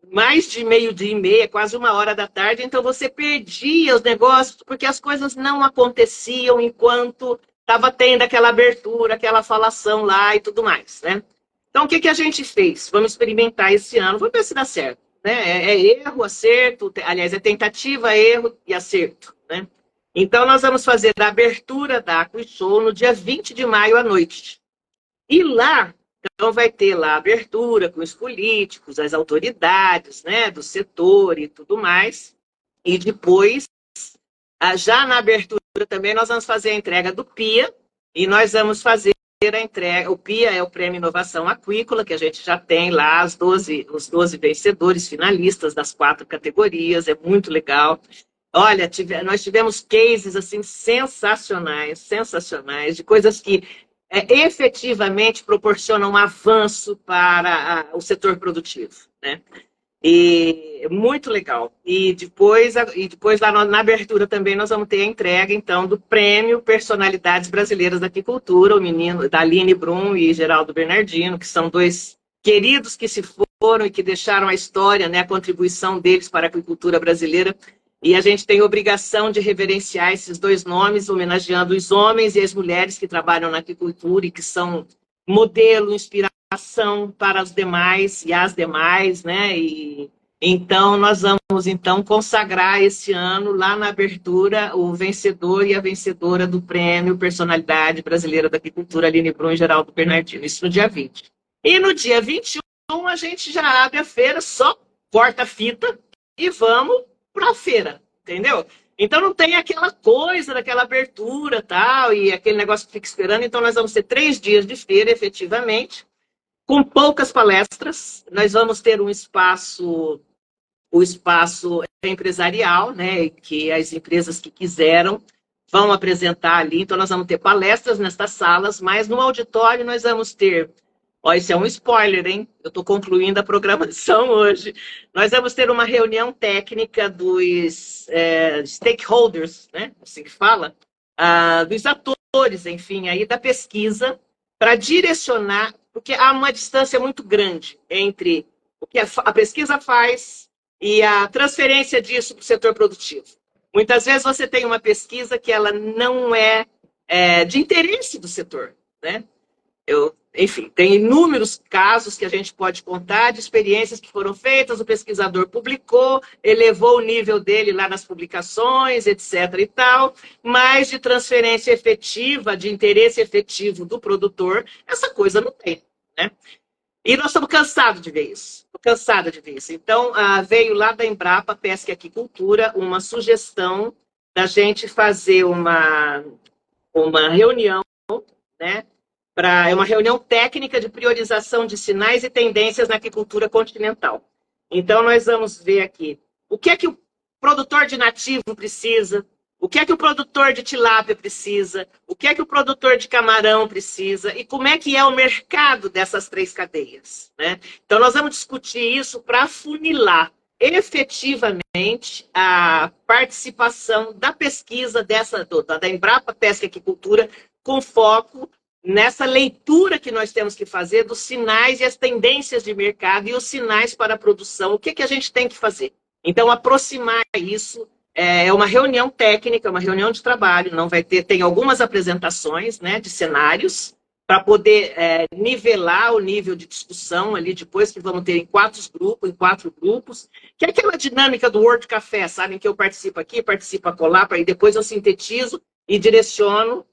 mais de 12h30, quase 1h da tarde, então você perdia os negócios, porque as coisas não aconteciam enquanto estava tendo aquela abertura, aquela falação lá e tudo mais, né? Então, o que a gente fez? Vamos experimentar esse ano, vamos ver se dá certo, né? É erro, acerto, aliás, é tentativa, erro e acerto, né? Então, nós vamos fazer a abertura da AquaShow no dia 20 de maio à noite. E lá, então, vai ter lá a abertura com os políticos, as autoridades, né, do setor e tudo mais. E depois, já na abertura também, nós vamos fazer a entrega do PIA e nós vamos fazer a entrega, o PIA é o Prêmio Inovação Aquícola, que a gente já tem lá os 12 vencedores finalistas das 4 categorias, é muito legal. Olha, nós tivemos cases assim sensacionais, sensacionais, de coisas que efetivamente proporcionam um avanço para o setor produtivo, né? E muito legal. E depois lá na abertura também nós vamos ter a entrega, então, do Prêmio Personalidades Brasileiras da Aquicultura, o menino da Aline Brum e Geraldo Bernardino, que são 2 queridos que se foram e que deixaram a história, né, a contribuição deles para a aquicultura brasileira. E a gente tem a obrigação de reverenciar esses 2 nomes, homenageando os homens e as mulheres que trabalham na aquicultura e que são modelo, inspiração para os demais e as demais, né? E então nós vamos consagrar esse ano lá na abertura o vencedor e a vencedora do Prêmio Personalidade Brasileira da Aquicultura, Aline Brum e Geraldo Bernardino, isso no dia 20. E no dia 21 a gente já abre a feira, só corta a fita e vamos para a feira, entendeu? Então não tem aquela coisa daquela abertura tal, e aquele negócio que fica esperando. Então nós vamos ter 3 dias de feira, efetivamente, com poucas palestras. Nós vamos ter o espaço empresarial, né, que as empresas que quiseram vão apresentar ali. Então nós vamos ter palestras nestas salas, mas no auditório nós vamos ter... Ó, isso é um spoiler, hein? Eu estou concluindo a programação hoje. Nós vamos ter uma reunião técnica dos stakeholders, né? Assim que fala, dos atores, enfim, aí da pesquisa, para direcionar, porque há uma distância muito grande entre o que a pesquisa faz e a transferência disso para o setor produtivo. Muitas vezes você tem uma pesquisa que ela não é de interesse do setor, né? Enfim, tem inúmeros casos que a gente pode contar de experiências que foram feitas, o pesquisador publicou, elevou o nível dele lá nas publicações, etc. e tal, mas de transferência efetiva, de interesse efetivo do produtor, essa coisa não tem, né? E nós estamos cansados de ver isso, cansada de ver isso. Então, veio lá da Embrapa Pesca e Aquicultura uma sugestão da gente fazer uma reunião, né? É uma reunião técnica de priorização de sinais e tendências na aquicultura continental. Então, nós vamos ver aqui o que é que o produtor de nativo precisa, o que é que o produtor de tilápia precisa, o que é que o produtor de camarão precisa e como é que é o mercado dessas 3 cadeias, né? Então, nós vamos discutir isso para afunilar efetivamente a participação da pesquisa da Embrapa Pesca e Aquicultura com foco nessa leitura que nós temos que fazer dos sinais e as tendências de mercado e os sinais para a produção, o que a gente tem que fazer. Então, aproximar isso é uma reunião técnica, uma reunião de trabalho, não vai ter, tem algumas apresentações, né, de cenários, para poder nivelar o nível de discussão ali depois, que vamos ter em 4 grupos, que é aquela dinâmica do World Café, sabem, que eu participo aqui, participo acolá, e depois eu sintetizo e direciono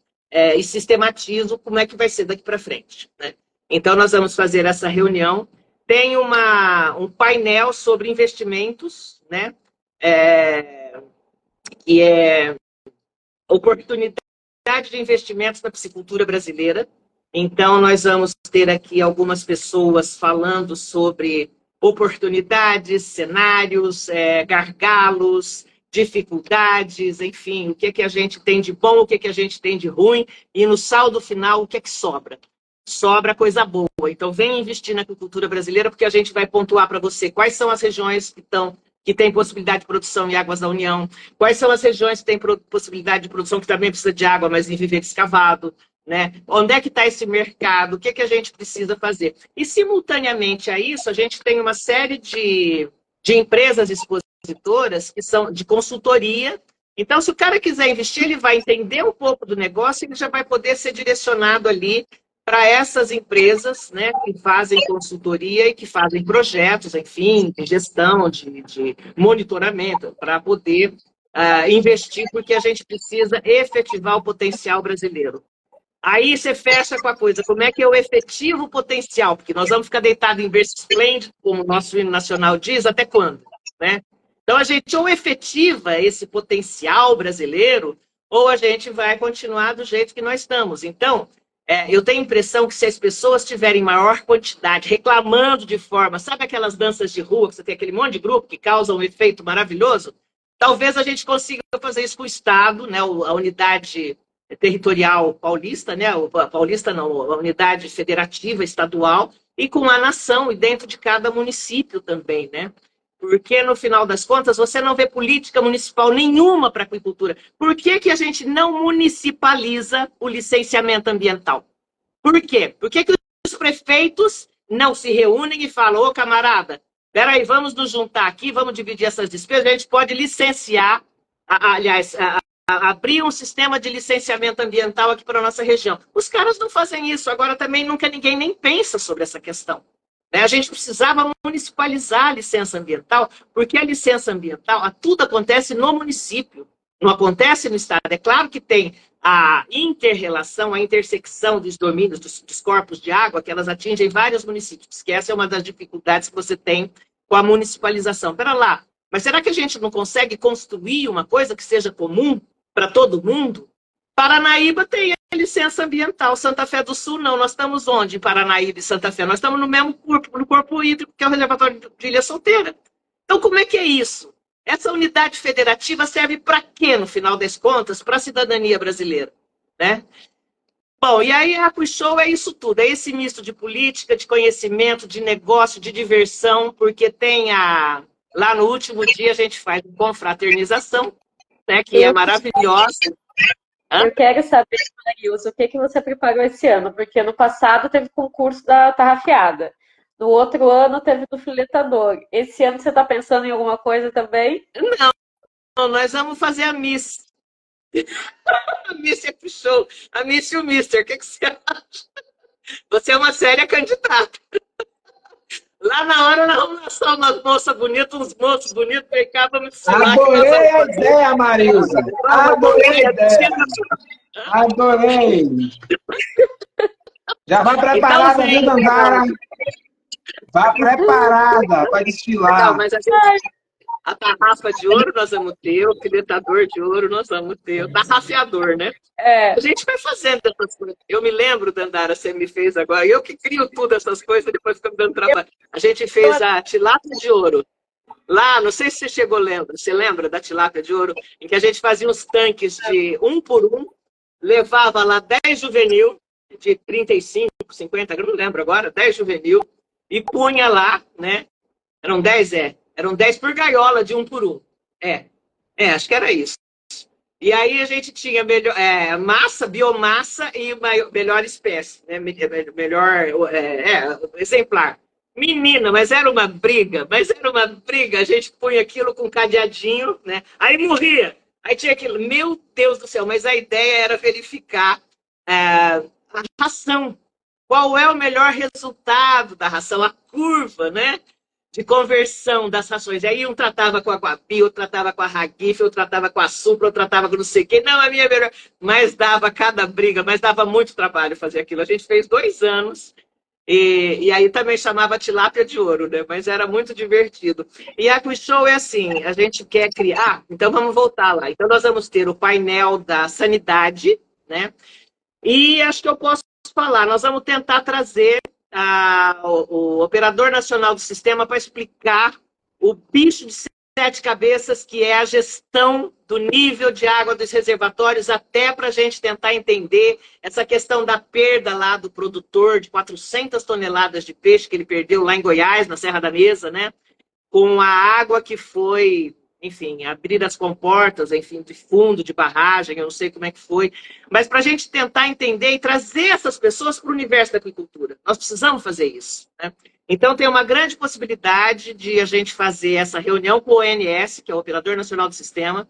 e sistematizo como é que vai ser daqui para frente, né? Então, nós vamos fazer essa reunião. Tem um painel sobre investimentos, né? Que é oportunidade de investimentos na piscicultura brasileira. Então, nós vamos ter aqui algumas pessoas falando sobre oportunidades, cenários, gargalos, dificuldades, enfim, o que é que a gente tem de bom, o que é que a gente tem de ruim, e no saldo final, o que é que sobra? Sobra coisa boa. Então, vem investir na agricultura brasileira, porque a gente vai pontuar para você quais são as regiões que têm possibilidade de produção em águas da União, quais são as regiões que têm possibilidade de produção que também precisa de água, mas em viveiro escavado, né? Onde é que está esse mercado? O que é que a gente precisa fazer? E, simultaneamente a isso, a gente tem uma série de empresas expositoras que são de consultoria. Então, se o cara quiser investir, ele vai entender um pouco do negócio e ele já vai poder ser direcionado ali para essas empresas, né, que fazem consultoria e que fazem projetos, enfim, de gestão, de monitoramento, para poder investir, porque a gente precisa efetivar o potencial brasileiro. Aí você fecha com a coisa, como é que eu efetivo o potencial? Porque nós vamos ficar deitados em berço esplêndido, como o nosso hino nacional diz, até quando, né? Então, a gente ou efetiva esse potencial brasileiro, ou a gente vai continuar do jeito que nós estamos. Então, Eu tenho a impressão que se as pessoas tiverem maior quantidade, reclamando de forma, sabe aquelas danças de rua, que você tem aquele monte de grupo que causa um efeito maravilhoso? Talvez a gente consiga fazer isso com o Estado, né, a unidade territorial paulista, né, paulista não, a unidade federativa estadual, e com a nação, e dentro de cada município também, né? Porque, no final das contas, você não vê política municipal nenhuma para a aquicultura. Por que que a gente não municipaliza o licenciamento ambiental? Por quê? Por que que os prefeitos não se reúnem e falam, ô camarada, peraí, vamos nos juntar aqui, vamos dividir essas despesas, a gente pode licenciar, abrir um sistema de licenciamento ambiental aqui para a nossa região. Os caras não fazem isso, agora também nunca ninguém nem pensa sobre essa questão. A gente precisava municipalizar a licença ambiental, porque a licença ambiental, tudo acontece no município, não acontece no Estado. É claro que tem a inter-relação, a intersecção dos domínios, dos corpos de água, que elas atingem vários municípios, que essa é uma das dificuldades que você tem com a municipalização. Pera lá, mas será que a gente não consegue construir uma coisa que seja comum para todo mundo? Paranaíba tem a licença ambiental, Santa Fé do Sul não. Nós estamos onde em Paranaíba e Santa Fé? Nós estamos no mesmo corpo, no corpo hídrico, que é o reservatório de Ilha Solteira. Então, como é que é isso? Essa unidade federativa serve para quê, no final das contas? Para a cidadania brasileira, né? Bom, e aí a AquiShow é isso tudo, é esse misto de política, de conhecimento, de negócio, de diversão, porque tem lá no último dia a gente faz uma confraternização, né, que é maravilhosa. Eu quero saber, Marilson, o que você preparou esse ano? Porque no passado teve concurso da tarrafiada. No outro ano teve do filetador. Esse ano você está pensando em alguma coisa também? Não, nós vamos fazer a Miss. A Miss é pro show. A Miss e o Mister, o que você acha? Você é uma séria candidata. Lá na hora nós vamos lançar umas moças bonitas, uns moços bonitos, e cá vamos ensinar. Adorei a ideia, Marilza. Adorei a ideia. Adorei. Já vai preparada, viu, Dandara? Vai preparada para desfilar. Não, mas a tarrafa de ouro nós vamos ter, o filetador de ouro nós vamos ter, o tarrafiador, né? A gente vai fazendo essas coisas. Eu me lembro, Dandara, você me fez agora, eu que crio tudo essas coisas, depois fica me dando trabalho. A gente fez a tilápia de ouro. Lá, não sei se você chegou, você lembra da tilápia de ouro? Em que a gente fazia uns tanques de 1 por 1, levava lá 10 juvenil, de 35, 50, eu não lembro agora, 10 juvenil, e punha lá, né? Eram 10 por gaiola de 1 por 1. Acho que era isso. E aí a gente tinha biomassa e melhor espécie, né? Melhor exemplar. Menina, mas era uma briga, a gente punha aquilo com cadeadinho, né? Aí morria, aí tinha aquilo, meu Deus do céu, mas a ideia era verificar a ração, qual é o melhor resultado da ração, a curva, né? De conversão das rações. Aí um tratava com a Guapi, outro tratava com a Ragif, outro tratava com a Supra, outro tratava com não sei o quê. Não, a minha é melhor. Mas dava cada briga, mas dava muito trabalho fazer aquilo. A gente fez 2 anos e aí também chamava tilápia de ouro, né? Mas era muito divertido. E a AquiShow é assim, a gente quer criar... então vamos voltar lá. Então nós vamos ter o painel da sanidade, né? E acho que eu posso falar, nós vamos tentar trazer o operador nacional do sistema para explicar o bicho de 7 cabeças, que é a gestão do nível de água dos reservatórios, até para a gente tentar entender essa questão da perda lá do produtor de 400 toneladas de peixe que ele perdeu lá em Goiás, na Serra da Mesa, né? Com a água que foi, enfim, abrir as comportas, enfim, de fundo, de barragem, eu não sei como é que foi, mas para a gente tentar entender e trazer essas pessoas para o universo da aquicultura. Nós precisamos fazer isso, né? Então, tem uma grande possibilidade de a gente fazer essa reunião com o ONS, que é o Operador Nacional do Sistema,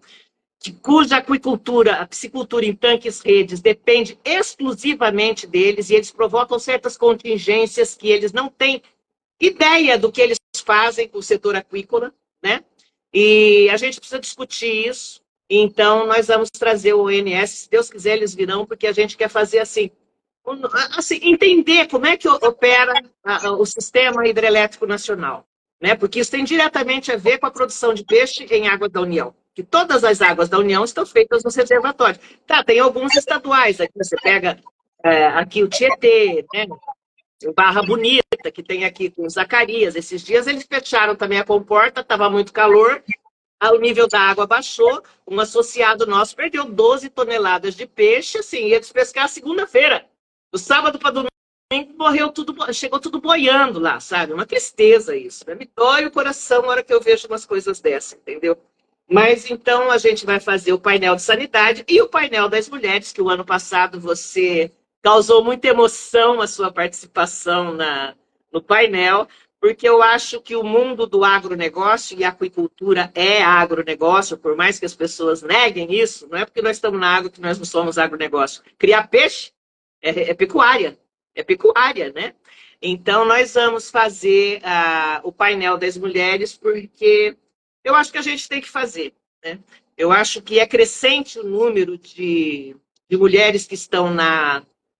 cuja aquicultura, a piscicultura em tanques redes, depende exclusivamente deles, e eles provocam certas contingências que eles não têm ideia do que eles fazem com o setor aquícola, né? E a gente precisa discutir isso. Então, nós vamos trazer o ONS, se Deus quiser, eles virão, porque a gente quer fazer assim, entender como é que opera o sistema hidrelétrico nacional, né? Porque isso tem diretamente a ver com a produção de peixe em água da União, que todas as águas da União estão feitas nos reservatórios. Tá, tem alguns estaduais, aqui você pega aqui o Tietê, né? O Barra Bonita, que tem aqui com o Zacarias. Esses dias eles fecharam também a comporta, estava muito calor, o nível da água baixou, um associado nosso perdeu 12 toneladas de peixe, assim, ia despescar segunda-feira. Do sábado para domingo morreu tudo, chegou tudo boiando lá, sabe? Uma tristeza isso, né? Me dói o coração na hora que eu vejo umas coisas dessas, entendeu? Mas então a gente vai fazer o painel de sanidade e o painel das mulheres, que o ano passado você causou muita emoção a sua participação no painel, porque eu acho que o mundo do agronegócio e a aquicultura é agronegócio, por mais que as pessoas neguem isso, não é porque nós estamos na água que nós não somos agronegócio. Criar peixe é pecuária, né? Então, nós vamos fazer o painel das mulheres, porque eu acho que a gente tem que fazer, né? Eu acho que é crescente o número de mulheres que estão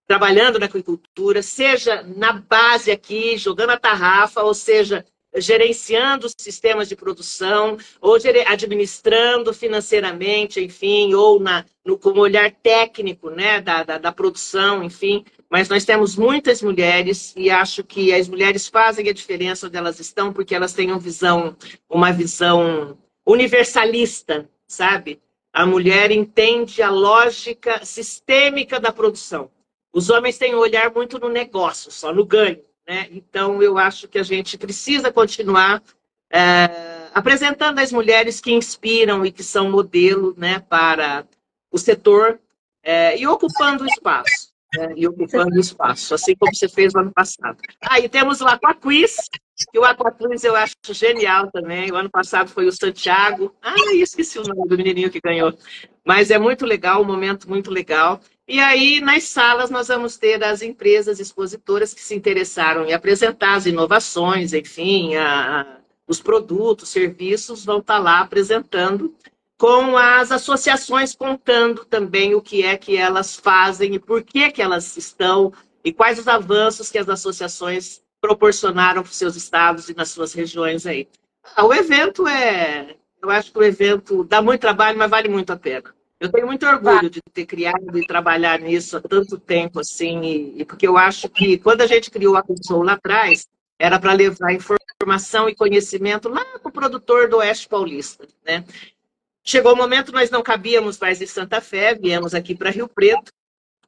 trabalhando na aquicultura, seja na base aqui, jogando a tarrafa, ou seja, gerenciando os sistemas de produção, ou administrando financeiramente, enfim, ou com um olhar técnico, né, da produção, enfim. Mas nós temos muitas mulheres e acho que as mulheres fazem a diferença onde elas estão, porque elas têm uma visão universalista, sabe? A mulher entende a lógica sistêmica da produção. Os homens têm um olhar muito no negócio, só no ganho, né? Então, eu acho que a gente precisa continuar apresentando as mulheres que inspiram e que são modelo, né, para o setor e ocupando o espaço. E ocupando o espaço, assim como você fez no ano passado. E temos o Aquaquiz, que o Aquaquiz eu acho genial também. O ano passado foi o Santiago. Esqueci o nome do menininho que ganhou. Mas é muito legal, um momento muito legal. E aí, nas salas, nós vamos ter as empresas expositoras que se interessaram em apresentar as inovações, enfim, os produtos, serviços, vão estar lá apresentando, com as associações contando também o que é que elas fazem e por que que elas estão e quais os avanços que as associações proporcionaram para os seus estados e nas suas regiões aí. O evento eu acho que o evento dá muito trabalho, mas vale muito a pena. Eu tenho muito orgulho de ter criado e trabalhar nisso há tanto tempo, assim, e porque eu acho que quando a gente criou a Consol lá atrás, era para levar informação e conhecimento lá para o produtor do Oeste Paulista, né? Chegou o momento, nós não cabíamos mais em Santa Fé, viemos aqui para Rio Preto.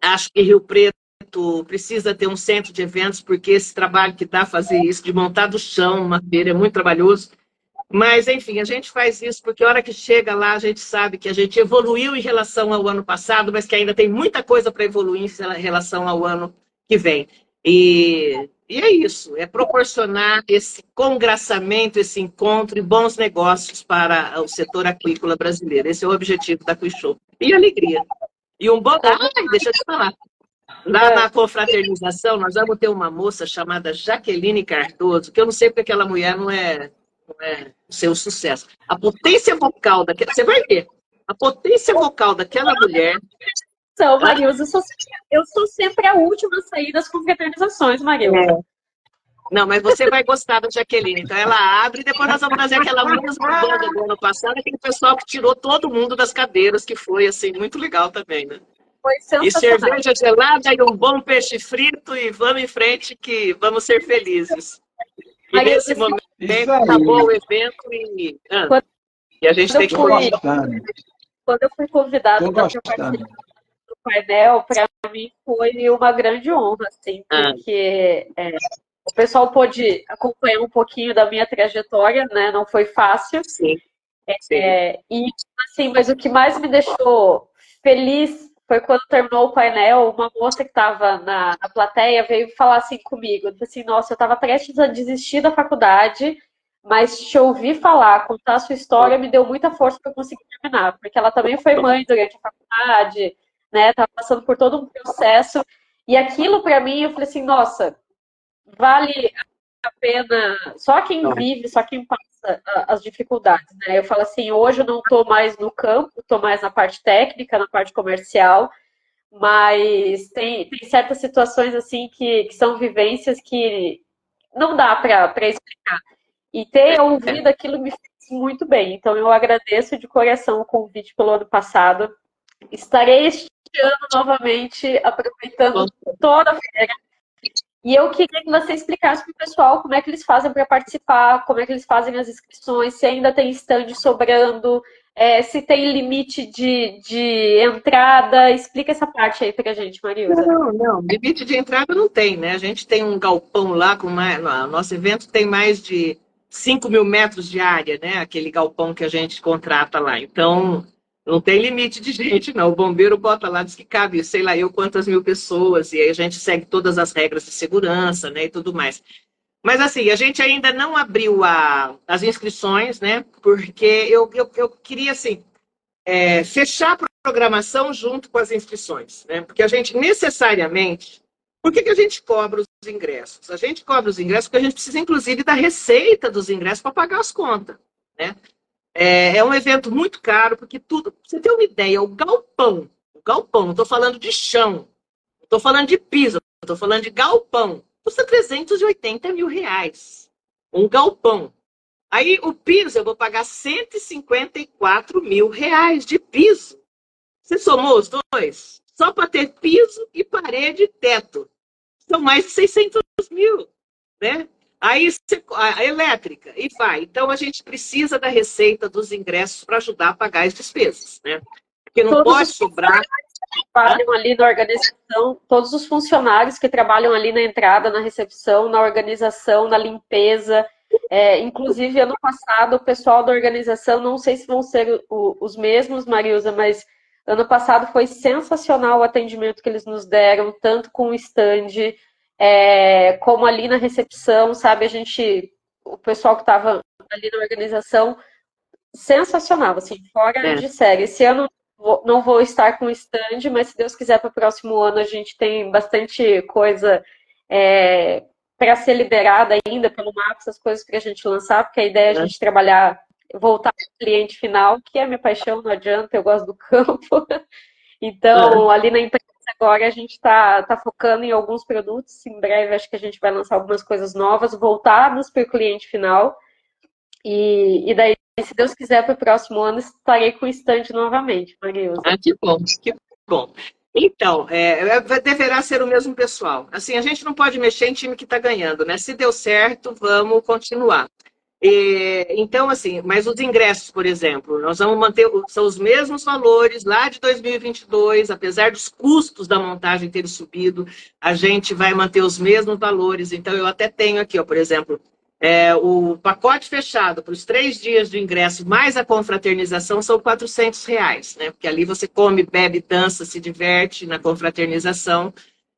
Acho que Rio Preto precisa ter um centro de eventos, porque esse trabalho que dá fazer isso, de montar do chão uma feira, é muito trabalhoso. Mas, enfim, a gente faz isso porque a hora que chega lá, a gente sabe que a gente evoluiu em relação ao ano passado, mas que ainda tem muita coisa para evoluir em relação ao ano que vem. E é isso, é proporcionar esse congraçamento, esse encontro e bons negócios para o setor aquícola brasileiro. Esse é o objetivo da Quixô. E alegria. E um bom... deixa eu te falar. Lá na confraternização, nós vamos ter uma moça chamada Jaqueline Cardoso, que eu não sei porque aquela mulher não é o seu sucesso. A potência vocal daquela... Você vai ver. A potência vocal daquela mulher... Marilza, eu sou sempre a última a sair das confraternizações, Marilza. Não, mas você vai gostar da Jaqueline. Então ela abre e depois nós vamos trazer aquela mesma banda do ano passado, aquele pessoal que tirou todo mundo das cadeiras, que foi assim, muito legal também, né? Foi e cerveja gelada e um bom peixe frito e vamos em frente que vamos ser felizes. E nesse momento acabou o evento e a gente tem que... Quando eu fui convidada para participar do painel, para mim foi uma grande honra, assim, porque o pessoal pôde acompanhar um pouquinho da minha trajetória, né? Não foi fácil. Sim. E, assim, mas o que mais me deixou feliz foi quando terminou o painel, uma moça que estava na plateia veio falar assim comigo, disse assim, nossa, eu estava prestes a desistir da faculdade, mas te ouvir falar, contar a sua história, me deu muita força para conseguir terminar, porque ela também foi mãe durante a faculdade, né, estava passando por todo um processo, e aquilo para mim, eu falei assim, nossa, vale a pena, só quem vive, só quem passa as dificuldades, né? Eu falo assim, hoje eu não estou mais no campo, estou mais na parte técnica, na parte comercial, mas tem certas situações assim que são vivências que não dá para explicar. E ter ouvido aquilo me fez muito bem. Então eu agradeço de coração o convite pelo ano passado. Estarei este ano novamente aproveitando toda a feira. E eu queria que você explicasse para o pessoal como é que eles fazem para participar, como é que eles fazem as inscrições, se ainda tem stand sobrando, se tem limite de entrada. Explica essa parte aí para a gente, Marilza. Não, limite de entrada não tem, né? A gente tem um galpão lá, nosso evento tem mais de 5.000 metros de área, né? Aquele galpão que a gente contrata lá. Então, não tem limite de gente, não. O bombeiro bota lá, diz que cabe, sei lá, eu quantas mil pessoas, e aí a gente segue todas as regras de segurança, né? E tudo mais. Mas, assim, a gente ainda não abriu as inscrições, né? Porque eu queria, assim, fechar a programação junto com as inscrições, né? Porque a gente necessariamente... Por que a gente cobra os ingressos? A gente cobra os ingressos porque a gente precisa, inclusive, da receita dos ingressos para pagar as contas, né? É um evento muito caro, porque tudo... Pra você ter uma ideia, o galpão, não estou falando de chão, não estou falando de piso, estou falando de galpão, custa 380 mil reais. Um galpão. Aí o piso eu vou pagar 154 mil reais de piso. Você somou os dois? Só para ter piso e parede e teto. São mais de 600 mil, né? Aí a elétrica, e vai. Então a gente precisa da receita dos ingressos para ajudar a pagar as despesas, né? Porque não pode sobrar. Trabalham ali na organização, todos os funcionários que trabalham ali na entrada, na recepção, na organização, na limpeza. Inclusive, ano passado, o pessoal da organização, não sei se vão ser os mesmos, Marilza, mas ano passado foi sensacional o atendimento que eles nos deram, tanto com o stand, como ali na recepção, sabe? O pessoal que estava ali na organização, sensacional, assim, fora de série. Esse ano não vou estar com o stand, mas se Deus quiser, para o próximo ano a gente tem bastante coisa para ser liberada ainda pelo mapa, essas coisas para a gente lançar, porque a ideia é a gente trabalhar, voltar para o cliente final, que é a minha paixão, não adianta, eu gosto do campo. Então, ali na empresa agora a gente está focando em alguns produtos, em breve acho que a gente vai lançar algumas coisas novas, voltadas para o cliente final, e daí, se Deus quiser, para o próximo ano estarei com o stand novamente, Marilza. Que bom, que bom. Então, deverá ser o mesmo pessoal. Assim, a gente não pode mexer em time que está ganhando, né? Se deu certo, vamos continuar. Então, assim, mas os ingressos, por exemplo, nós vamos manter, são os mesmos valores lá de 2022, apesar dos custos da montagem terem subido, a gente vai manter os mesmos valores. Então, eu até tenho aqui, ó, por exemplo, o pacote fechado para os 3 dias de ingresso, mais a confraternização, são R$400, né? Porque ali você come, bebe, dança, se diverte na confraternização.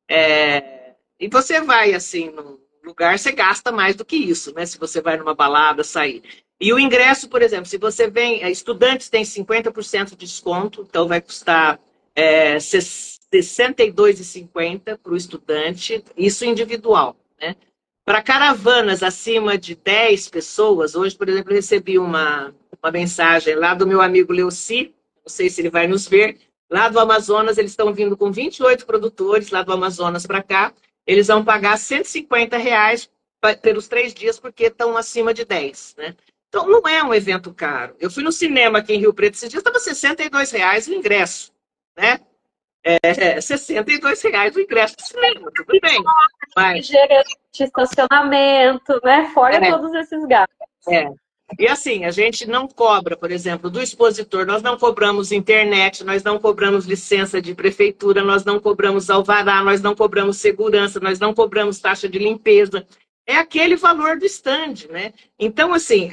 E você vai, assim, no lugar, você gasta mais do que isso, né? Se você vai numa balada, sair. E o ingresso, por exemplo, se você vem... Estudantes têm 50% de desconto, então vai custar R$62,50 para o estudante, isso individual, né? Para caravanas acima de 10 pessoas, hoje, por exemplo, eu recebi uma mensagem lá do meu amigo Leuci, não sei se ele vai nos ver, lá do Amazonas, eles estão vindo com 28 produtores lá do Amazonas para cá, eles vão pagar R$150 pelos 3 dias, porque estão acima de 10, né? Então, não é um evento caro. Eu fui no cinema aqui em Rio Preto esses dias, estava R$62 o ingresso, né? R$62 o ingresso do cinema, tudo bem. Mas... de estacionamento, né? Fora todos esses gastos. E assim, a gente não cobra, por exemplo, do expositor, nós não cobramos internet, nós não cobramos licença de prefeitura, nós não cobramos alvará, nós não cobramos segurança, nós não cobramos taxa de limpeza. É aquele valor do stand, né? Então, assim,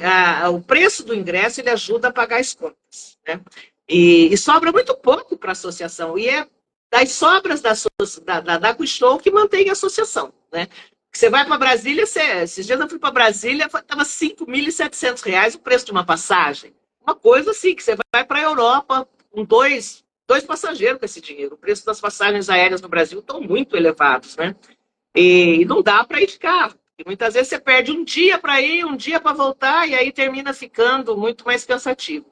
o preço do ingresso, ele ajuda a pagar as contas, né? E sobra muito pouco para a associação. E é das sobras da Cuixou que mantém a associação, né? Você vai para Brasília, esses dias eu fui para Brasília, estava R$5.700 o preço de uma passagem. Uma coisa assim, que você vai para a Europa com dois passageiros com esse dinheiro. O preço das passagens aéreas no Brasil estão muito elevados, né? E não dá para ir de carro. E muitas vezes você perde um dia para ir, um dia para voltar, e aí termina ficando muito mais cansativo.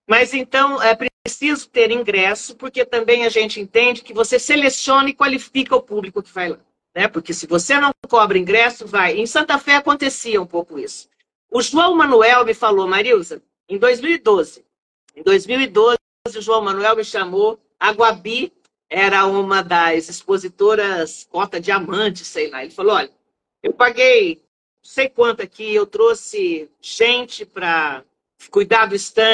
Mas então é preciso ter ingresso, porque também a gente entende que você seleciona e qualifica o público que vai lá, né? Porque se você não cobra ingresso, vai. Em Santa Fé acontecia um pouco isso. O João Manuel me falou, Marilza, em 2012. Em 2012, o João Manuel me chamou A Guabi era uma das expositoras cota diamante, sei lá. Ele falou, olha, eu paguei não sei quanto aqui, eu trouxe gente para cuidar do stand,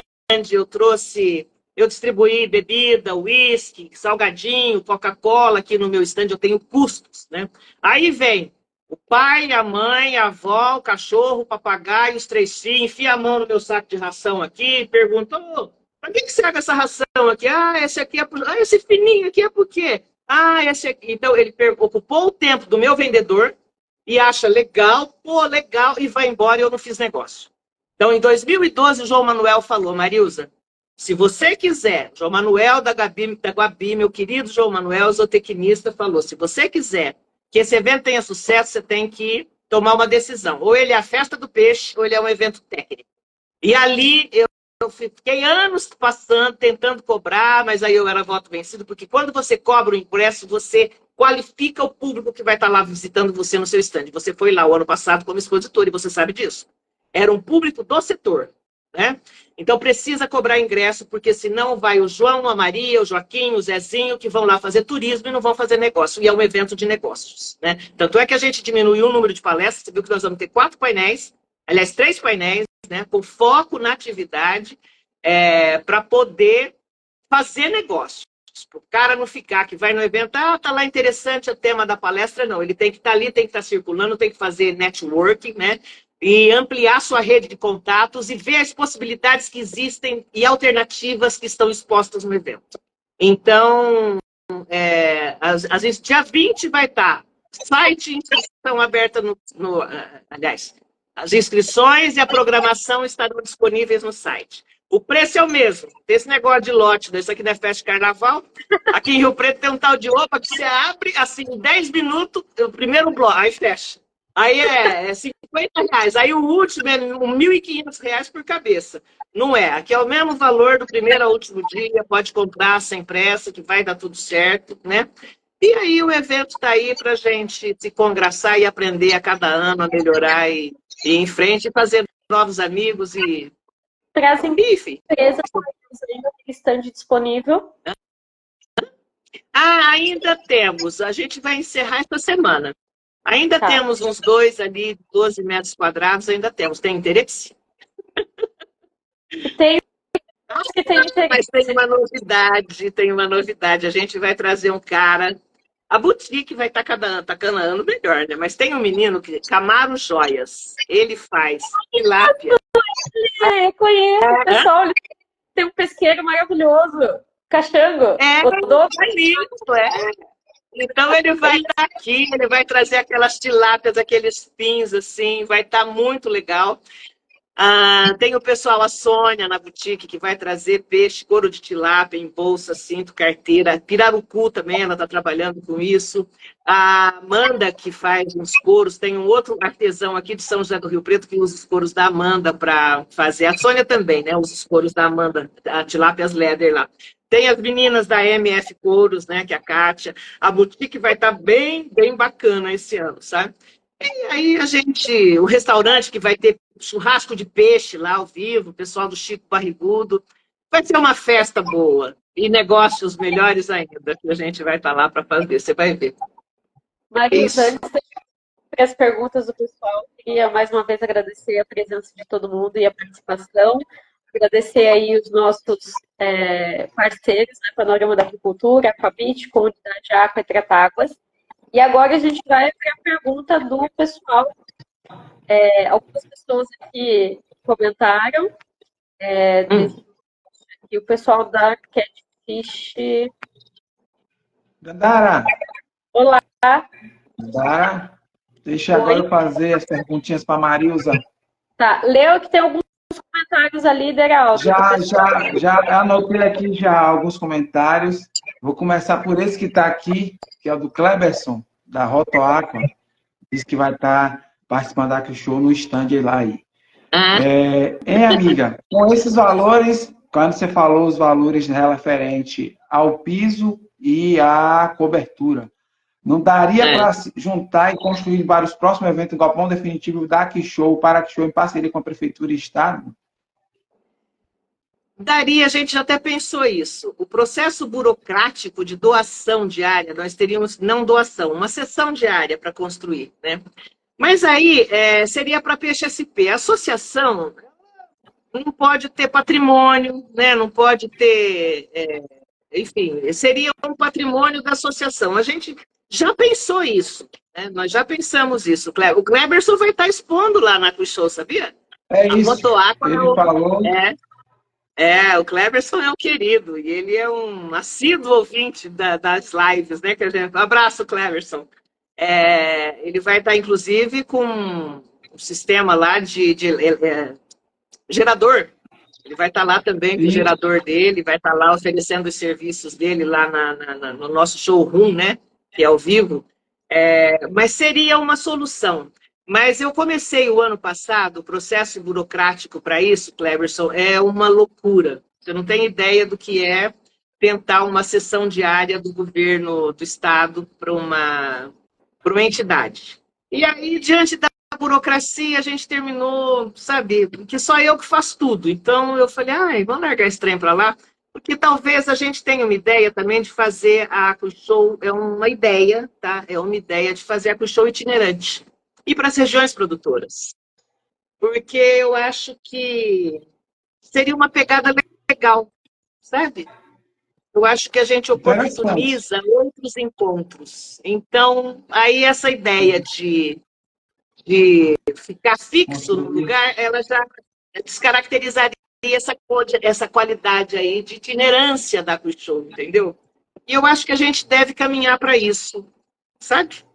eu distribuí bebida, uísque, salgadinho, Coca-Cola aqui no meu stand, eu tenho custos, né? Aí vem o pai, a mãe, a avó, o cachorro, o papagaio, os 3 filhos, enfia a mão no meu saco de ração aqui e pergunta, oh, para que serve essa ração aqui? Ah, esse aqui é por... Ah, esse fininho aqui é por quê? Ah, esse aqui... Então, ele ocupou o tempo do meu vendedor e acha legal, pô, legal, e vai embora e eu não fiz negócio. Então, em 2012, o João Manuel falou, Marilza, se você quiser, João Manuel da Guabi, meu querido João Manuel, zootecnista, falou, se você quiser que esse evento tenha sucesso, você tem que tomar uma decisão. Ou ele é a festa do peixe, ou ele é um evento técnico. E ali eu fiquei anos passando, tentando cobrar, mas aí eu era voto vencido, porque quando você cobra o ingresso, você qualifica o público que vai estar lá visitando você no seu stand. Você foi lá o ano passado como expositor e você sabe disso. Era um público do setor, né? Então precisa cobrar ingresso, porque senão vai o João, a Maria, o Joaquim, o Zezinho, que vão lá fazer turismo e não vão fazer negócio. E é um evento de negócios, né? Tanto é que a gente diminuiu o número de palestras, você viu que nós vamos ter 4 painéis, aliás, 3 painéis, né, com foco na atividade, para poder fazer negócios. Para o cara não ficar que vai no evento, tá lá interessante o tema da palestra, não. Ele tem que estar ali, tem que estar circulando, tem que fazer networking, né? E ampliar sua rede de contatos e ver as possibilidades que existem e alternativas que estão expostas no evento. Então, dia 20 vai estar site e inscrição aberta aliás, as inscrições e a programação estarão disponíveis no site. O preço é o mesmo. Desse negócio de lote, isso aqui não é festa de carnaval. Aqui em Rio Preto tem um tal de OPA que você abre, assim, em 10 minutos, o primeiro bloco, aí fecha. Aí é 50 reais. Aí o último é R$1.500 por cabeça. Não é. Aqui é o mesmo valor do primeiro ao último dia. Pode comprar sem pressa, que vai dar tudo certo, né? E aí o evento está aí para a gente se congraçar e aprender a cada ano a melhorar e ir em frente e fazer novos amigos e... Trazem empresas ainda tem stand disponível. Ainda temos. A gente vai encerrar essa semana. Ainda temos uns 2 ali, 12 metros quadrados, ainda temos. Tem interesse? Acho que tem interesse. Mas tem uma novidade. A gente vai trazer um cara... A boutique vai estar cada ano melhor, né? Mas tem um menino, Camaro Joias. Ele faz tilápia. Conheço, pessoal. Ele tem um pesqueiro maravilhoso. Cachango. Então ele vai estar aqui, ele vai trazer aquelas tilápias, aqueles pins assim, vai estar muito legal. Tem o pessoal, a Sônia, na boutique, que vai trazer peixe, couro de tilápia em bolsa, cinto, carteira. Pirarucu também, ela está trabalhando com isso. A Amanda, que faz uns couros, tem um outro artesão aqui de São José do Rio Preto que usa os couros da Amanda para fazer. A Sônia também, né? Usa os couros da Amanda, a tilápias leather lá. Tem as meninas da MF Couros, né? Que é a Kátia. A boutique vai estar bem, bem bacana esse ano, sabe? E aí o restaurante que vai ter churrasco de peixe lá ao vivo, o pessoal do Chico Barrigudo, vai ser uma festa boa. E negócios melhores ainda, que a gente vai estar lá para fazer, você vai ver. Marisa, antes das perguntas do pessoal, queria mais uma vez agradecer a presença de todo mundo e a participação, agradecer aí os nossos parceiros, né, Panorama da Agricultura, Aquabit, Comunidade Aqua e Tratáguas. E agora a gente vai para a pergunta do pessoal. Algumas pessoas aqui comentaram. E o pessoal da Catfish. Dandara. Olá. Dandara. Deixa agora eu fazer as perguntinhas para a Marilza. Tá. Leu que tem alguns comentários ali, Deraldo. Já anotei aqui já alguns comentários. Vou começar por esse que está aqui, que é o do Kleberson, da Roto Aqua. Diz que vai estar participando da Aqua Show no stand lá aí. Amiga, com esses valores, quando você falou os valores referente ao piso e à cobertura, não daria para juntar e construir para os próximos eventos o galpão definitivo da Aqua Show para a Aqua Show em parceria com a Prefeitura e Estado? Daria, a gente já até pensou isso. O processo burocrático de doação diária, nós teríamos, não doação, uma sessão diária para construir, né? Mas aí seria para PXSP. A associação não pode ter patrimônio, né? Não pode ter, enfim, seria um patrimônio da associação. A gente já pensou isso, né? Nós já pensamos isso. O Cleberson vai estar expondo lá na Show, sabia? É isso. Motoaqua, ele falou. O Cleberson é um querido, e ele é um assíduo ouvinte das lives, né? Abraço, Cleberson. Ele vai estar, inclusive, com um sistema lá de gerador. Ele vai estar lá também com o gerador dele, vai estar lá oferecendo os serviços dele lá no nosso showroom, né? Que é ao vivo. Mas seria uma solução. Mas eu comecei o ano passado, o processo burocrático para isso, Cleberson, é uma loucura. Você não tem ideia do que é tentar uma sessão diária do governo do estado para uma entidade. E aí, diante da burocracia, a gente terminou, sabe, que só eu que faço tudo. Então, eu falei, vamos largar esse trem para lá, porque talvez a gente tenha uma ideia também de fazer a Show, é uma ideia, tá? É uma ideia de fazer a Show itinerante. E para as regiões produtoras. Porque eu acho que seria uma pegada legal, sabe? Eu acho que a gente oportuniza outros encontros. Então, aí essa ideia de ficar fixo no lugar, ela já descaracterizaria essa qualidade aí de itinerância da Show, entendeu? E eu acho que a gente deve caminhar para isso, sabe?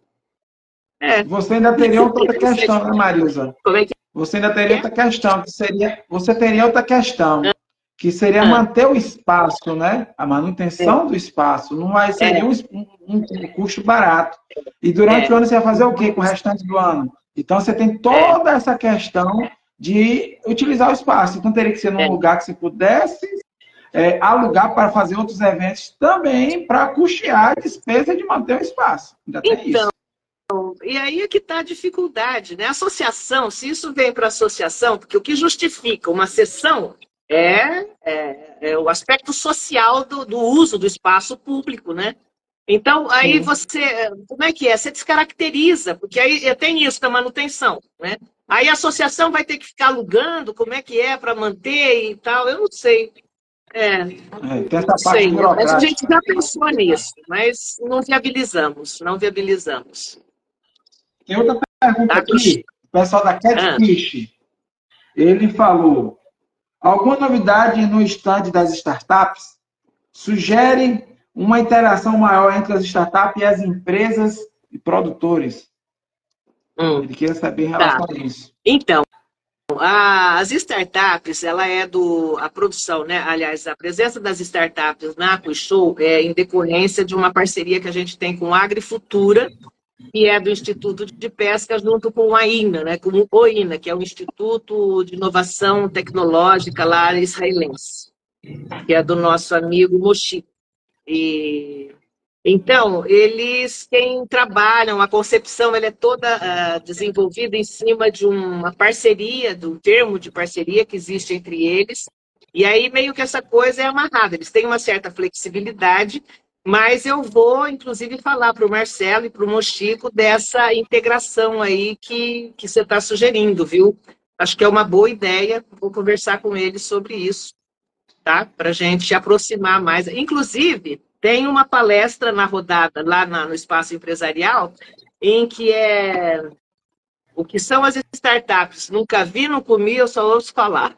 Você ainda teria outra questão, né, Marilza? Como é que Você ainda teria outra questão, que seria... Você teria outra questão, que seria manter o espaço, né? A manutenção do espaço. Não seria um custo barato. E durante o ano você vai fazer o quê com o restante do ano? Então, você tem toda essa questão de utilizar o espaço. Então, teria que ser num lugar que você pudesse alugar para fazer outros eventos também, para custear a despesa de manter o espaço. Ainda tem isso. E aí é que está a dificuldade, né? Associação, se isso vem para associação, porque o que justifica uma sessão é o aspecto social do uso do espaço público, né? Então, aí você, como é que é? Você descaracteriza, porque aí tem isso da manutenção, né? Aí a associação vai ter que ficar alugando, como é que é para manter e tal, eu não sei. Tem essa parte burocrática. Mas a gente já pensou nisso, mas não viabilizamos. Tem outra pergunta aqui, o pessoal da Catfish, ele falou, alguma novidade no stand das startups sugere uma interação maior entre as startups e as empresas e produtores? Ele queria saber em relação a isso. Então, as startups, ela a produção, né? Aliás, a presença das startups na Show é em decorrência de uma parceria que a gente tem com a Agrifutura, que é do Instituto de Pesca, junto com a INA, né? Com o INA, que é o Instituto de Inovação Tecnológica lá israelense, que é do nosso amigo Moshi. Então, quem trabalham, a concepção ela é toda desenvolvida em cima de uma parceria, de um termo de parceria que existe entre eles, e aí meio que essa coisa é amarrada, eles têm uma certa flexibilidade, mas eu vou, inclusive, falar para o Marcelo e para o Mochico dessa integração aí que você está sugerindo, viu? Acho que é uma boa ideia, vou conversar com eles sobre isso, tá? Para a gente aproximar mais. Inclusive, tem uma palestra na rodada, lá no Espaço Empresarial, em que o que são as startups. Nunca vi, não comi, eu só ouço falar.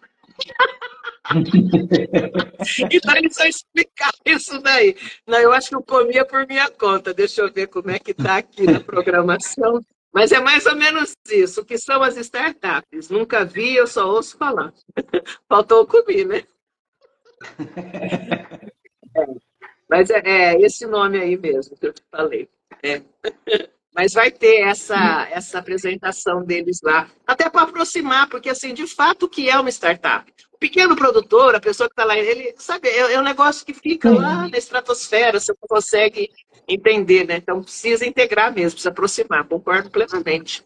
Então, eles vão explicar isso daí. Não, eu acho que eu comia por minha conta. Deixa eu ver como é que está aqui na programação. Mas é mais ou menos isso. O que são as startups? Nunca vi, eu só ouço falar. Faltou comer, né? Mas é esse nome aí mesmo que eu te falei. Mas vai ter essa apresentação deles lá, até para aproximar, porque, assim, de fato, o que é uma startup? O pequeno produtor, a pessoa que está lá, ele, sabe, é um negócio que fica lá na estratosfera, você não consegue entender, né? Então, precisa integrar mesmo, precisa aproximar, concordo plenamente.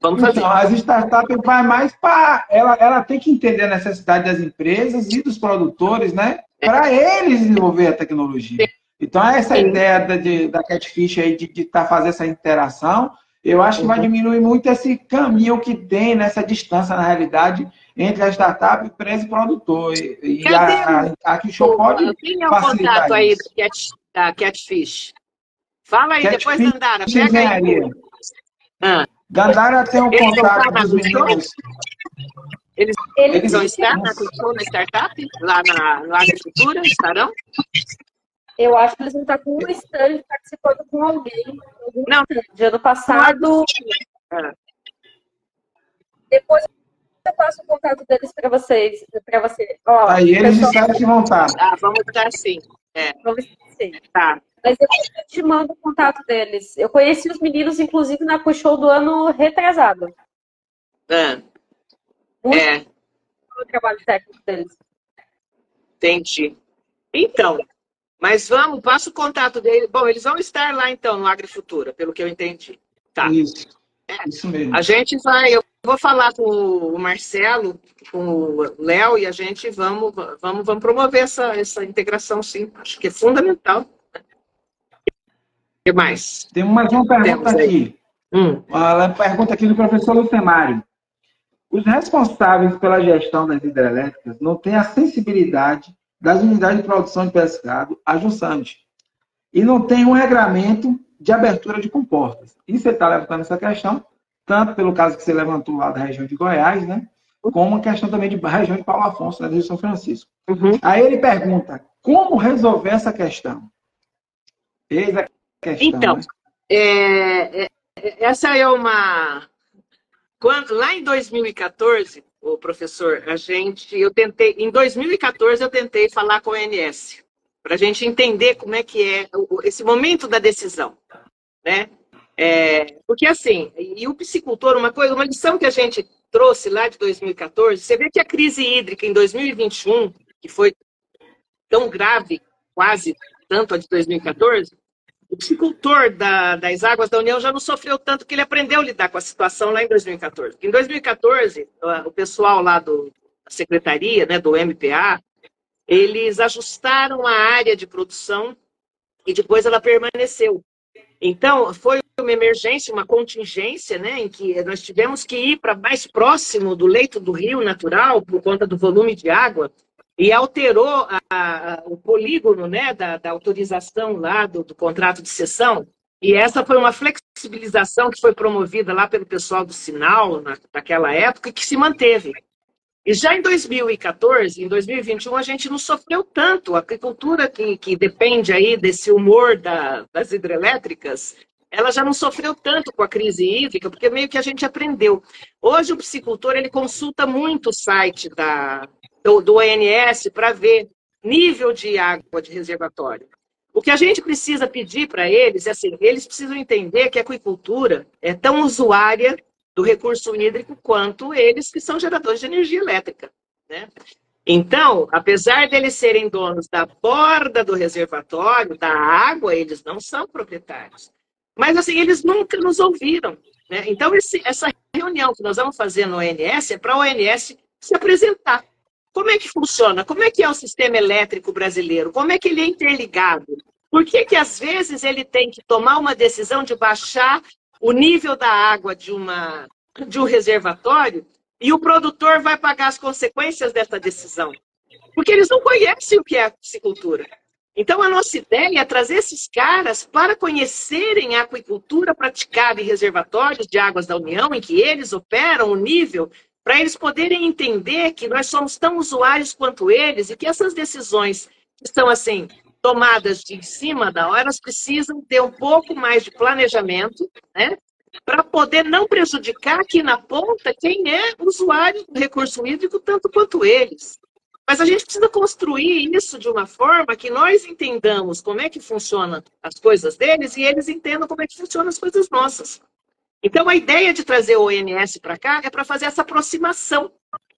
Vamos fazer. Então, as startups vai mais para... Ela tem que entender a necessidade das empresas e dos produtores, né? Para eles desenvolver a tecnologia. Então, essa ideia da Catfish aí de fazer essa interação, eu acho que vai diminuir muito esse caminho que tem nessa distância, na realidade, entre a startup, empresa e produtor. E a Quixô pode quem é o facilitar contato aí isso. da Catfish? Fala aí, Catfish depois, Dandara, pega engenharia. aí. Dandara tem um Eles não contato estão na dos Quixô? meninos. Eles vão estar na Quixô, na startup? Lá no Agricultura, estarão? Eu acho que eles vão estar com um stand participando com alguém. Não. De ano passado. Depois eu passo o contato deles para vocês. Para você. Ó, Aí eles pessoal... disseram que vão estar. Ah, vamos estar sim. Vamos sim. Tá. Mas eu te mando o contato deles. Eu conheci os meninos, inclusive, na Puxou do ano retrasado. Muito o trabalho técnico deles. Entendi. Então, mas passa o contato deles. Bom, eles vão estar lá, então, no Agrifutura, pelo que eu entendi. Tá. Isso mesmo. A gente eu vou falar com o Marcelo, com o Léo, e a gente vamos promover essa integração, sim. Acho que é fundamental. O que mais? Tem mais uma pergunta aqui. Uma pergunta aqui do professor Lucemário. Os responsáveis pela gestão das hidrelétricas não têm a sensibilidade das unidades de produção de pescado a Jussante e não tem um regramento de abertura de comportas. E você está levantando essa questão, tanto pelo caso que você levantou lá da região de Goiás, né, como uma questão também de região de Paulo Afonso, né, de São Francisco. Aí ele pergunta, como resolver essa questão? Eis a questão. Então, né? Essa é uma... lá em 2014, o professor, em 2014 eu tentei falar com a ONS, para a gente entender como é que é esse momento da decisão, né? Porque assim, e o piscicultor, uma lição que a gente trouxe lá de 2014, você vê que a crise hídrica em 2021, que foi tão grave, quase tanto a de 2014, o piscicultor das Águas da União já não sofreu tanto que ele aprendeu a lidar com a situação lá em 2014. Em 2014, o pessoal lá da secretaria, né, do MPA, eles ajustaram a área de produção e depois ela permaneceu. Então, foi uma emergência, uma contingência, né, em que nós tivemos que ir para mais próximo do leito do rio natural por conta do volume de água e alterou o polígono, né, da autorização lá do contrato de cessão. E essa foi uma flexibilização que foi promovida lá pelo pessoal do Sinal, naquela época, que se manteve. E já em 2014, em 2021, a gente não sofreu tanto. A agricultura que depende aí desse humor das hidrelétricas, ela já não sofreu tanto com a crise hídrica, porque meio que a gente aprendeu. Hoje o piscicultor ele consulta muito o site do ONS para ver nível de água de reservatório. O que a gente precisa pedir para eles é assim, eles precisam entender que a aquicultura é tão usuária do recurso hídrico quanto eles que são geradores de energia elétrica, né? Então, apesar deles serem donos da borda do reservatório, da água, eles não são proprietários. Mas, assim, eles nunca nos ouviram, né? Então, essa reunião que nós vamos fazer no ONS é para a ONS se apresentar. Como é que funciona? Como é que é o sistema elétrico brasileiro? Como é que ele é interligado? Por que às vezes, ele tem que tomar uma decisão de baixar o nível da água de um reservatório e o produtor vai pagar as consequências dessa decisão? Porque eles não conhecem o que é a piscicultura. Então, a nossa ideia é trazer esses caras para conhecerem a aquicultura praticada em reservatórios de águas da União, em que eles operam o nível, para eles poderem entender que nós somos tão usuários quanto eles e que essas decisões que são, assim, tomadas de em cima da hora, elas precisam ter um pouco mais de planejamento, né? Para poder não prejudicar aqui na ponta quem é usuário do recurso hídrico tanto quanto eles. Mas a gente precisa construir isso de uma forma que nós entendamos como é que funcionam as coisas deles e eles entendam como é que funcionam as coisas nossas. Então, a ideia de trazer o ONS para cá é para fazer essa aproximação,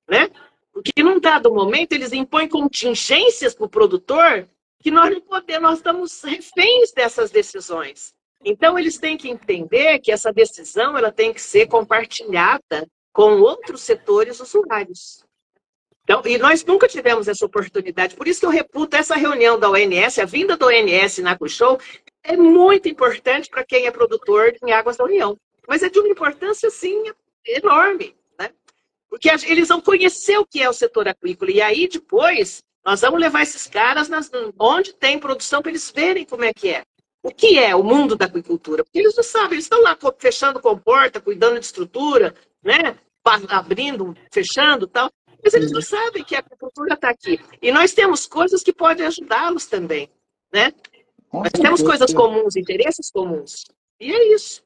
né? Porque, num dado momento, eles impõem contingências para o produtor que nós não podemos, nós estamos reféns dessas decisões. Então, eles têm que entender que essa decisão ela tem que ser compartilhada com outros setores usuários. Então, e nós nunca tivemos essa oportunidade. Por isso que eu reputo essa reunião da ONS, a vinda da ONS na AgriShow, é muito importante para quem é produtor em Águas da União. Mas é de uma importância, assim, enorme, né? Porque eles vão conhecer o que é o setor aquícola. E aí, depois, nós vamos levar esses caras onde tem produção para eles verem como é que é. O que é o mundo da aquicultura? Porque eles não sabem, eles estão lá fechando comporta, cuidando de estrutura, né? Abrindo, fechando e tal. Mas eles não sabem que a agricultura está aqui. E nós temos coisas que podem ajudá-los também, né? Nós temos coisas comuns, interesses comuns. E é isso.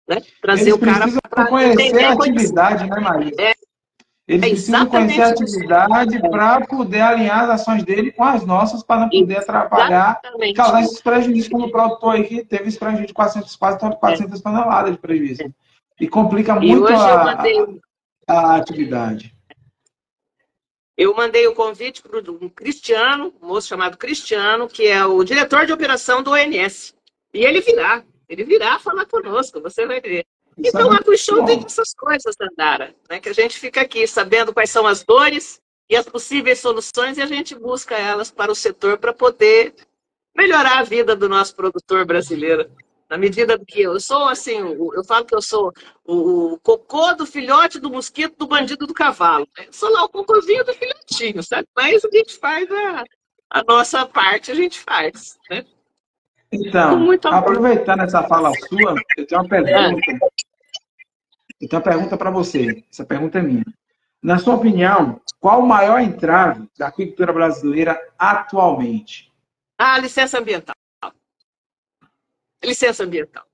Né? Trazer o cara para conhecer a atividade, né, Maria? Eles precisam conhecer a atividade para poder alinhar as ações dele com as nossas, para não poder atrapalhar, causar esses prejuízos, como o produtor aí que teve esse prejuízo de quase 400 toneladas de prejuízo. E complica muito a atividade. Eu mandei o convite para um Cristiano, um moço chamado Cristiano, que é o diretor de operação do ONS. E ele virá falar conosco, você vai ver. Então, a AgriShow tem essas coisas, Dandara, né? Que a gente fica aqui sabendo quais são as dores e as possíveis soluções e a gente busca elas para o setor para poder melhorar a vida do nosso produtor brasileiro. Na medida que eu sou, assim, eu falo que eu sou o cocô do filhote do mosquito do bandido do cavalo. Eu sou lá o cocôzinho do filhotinho, sabe? Mas a gente faz a nossa parte, a gente faz, né? Então, aproveitando essa fala sua, eu tenho uma pergunta. Eu tenho uma pergunta para você. Essa pergunta é minha. Na sua opinião, qual o maior entrave da agricultura brasileira atualmente? Ah, licença ambiental. Licença ambiental.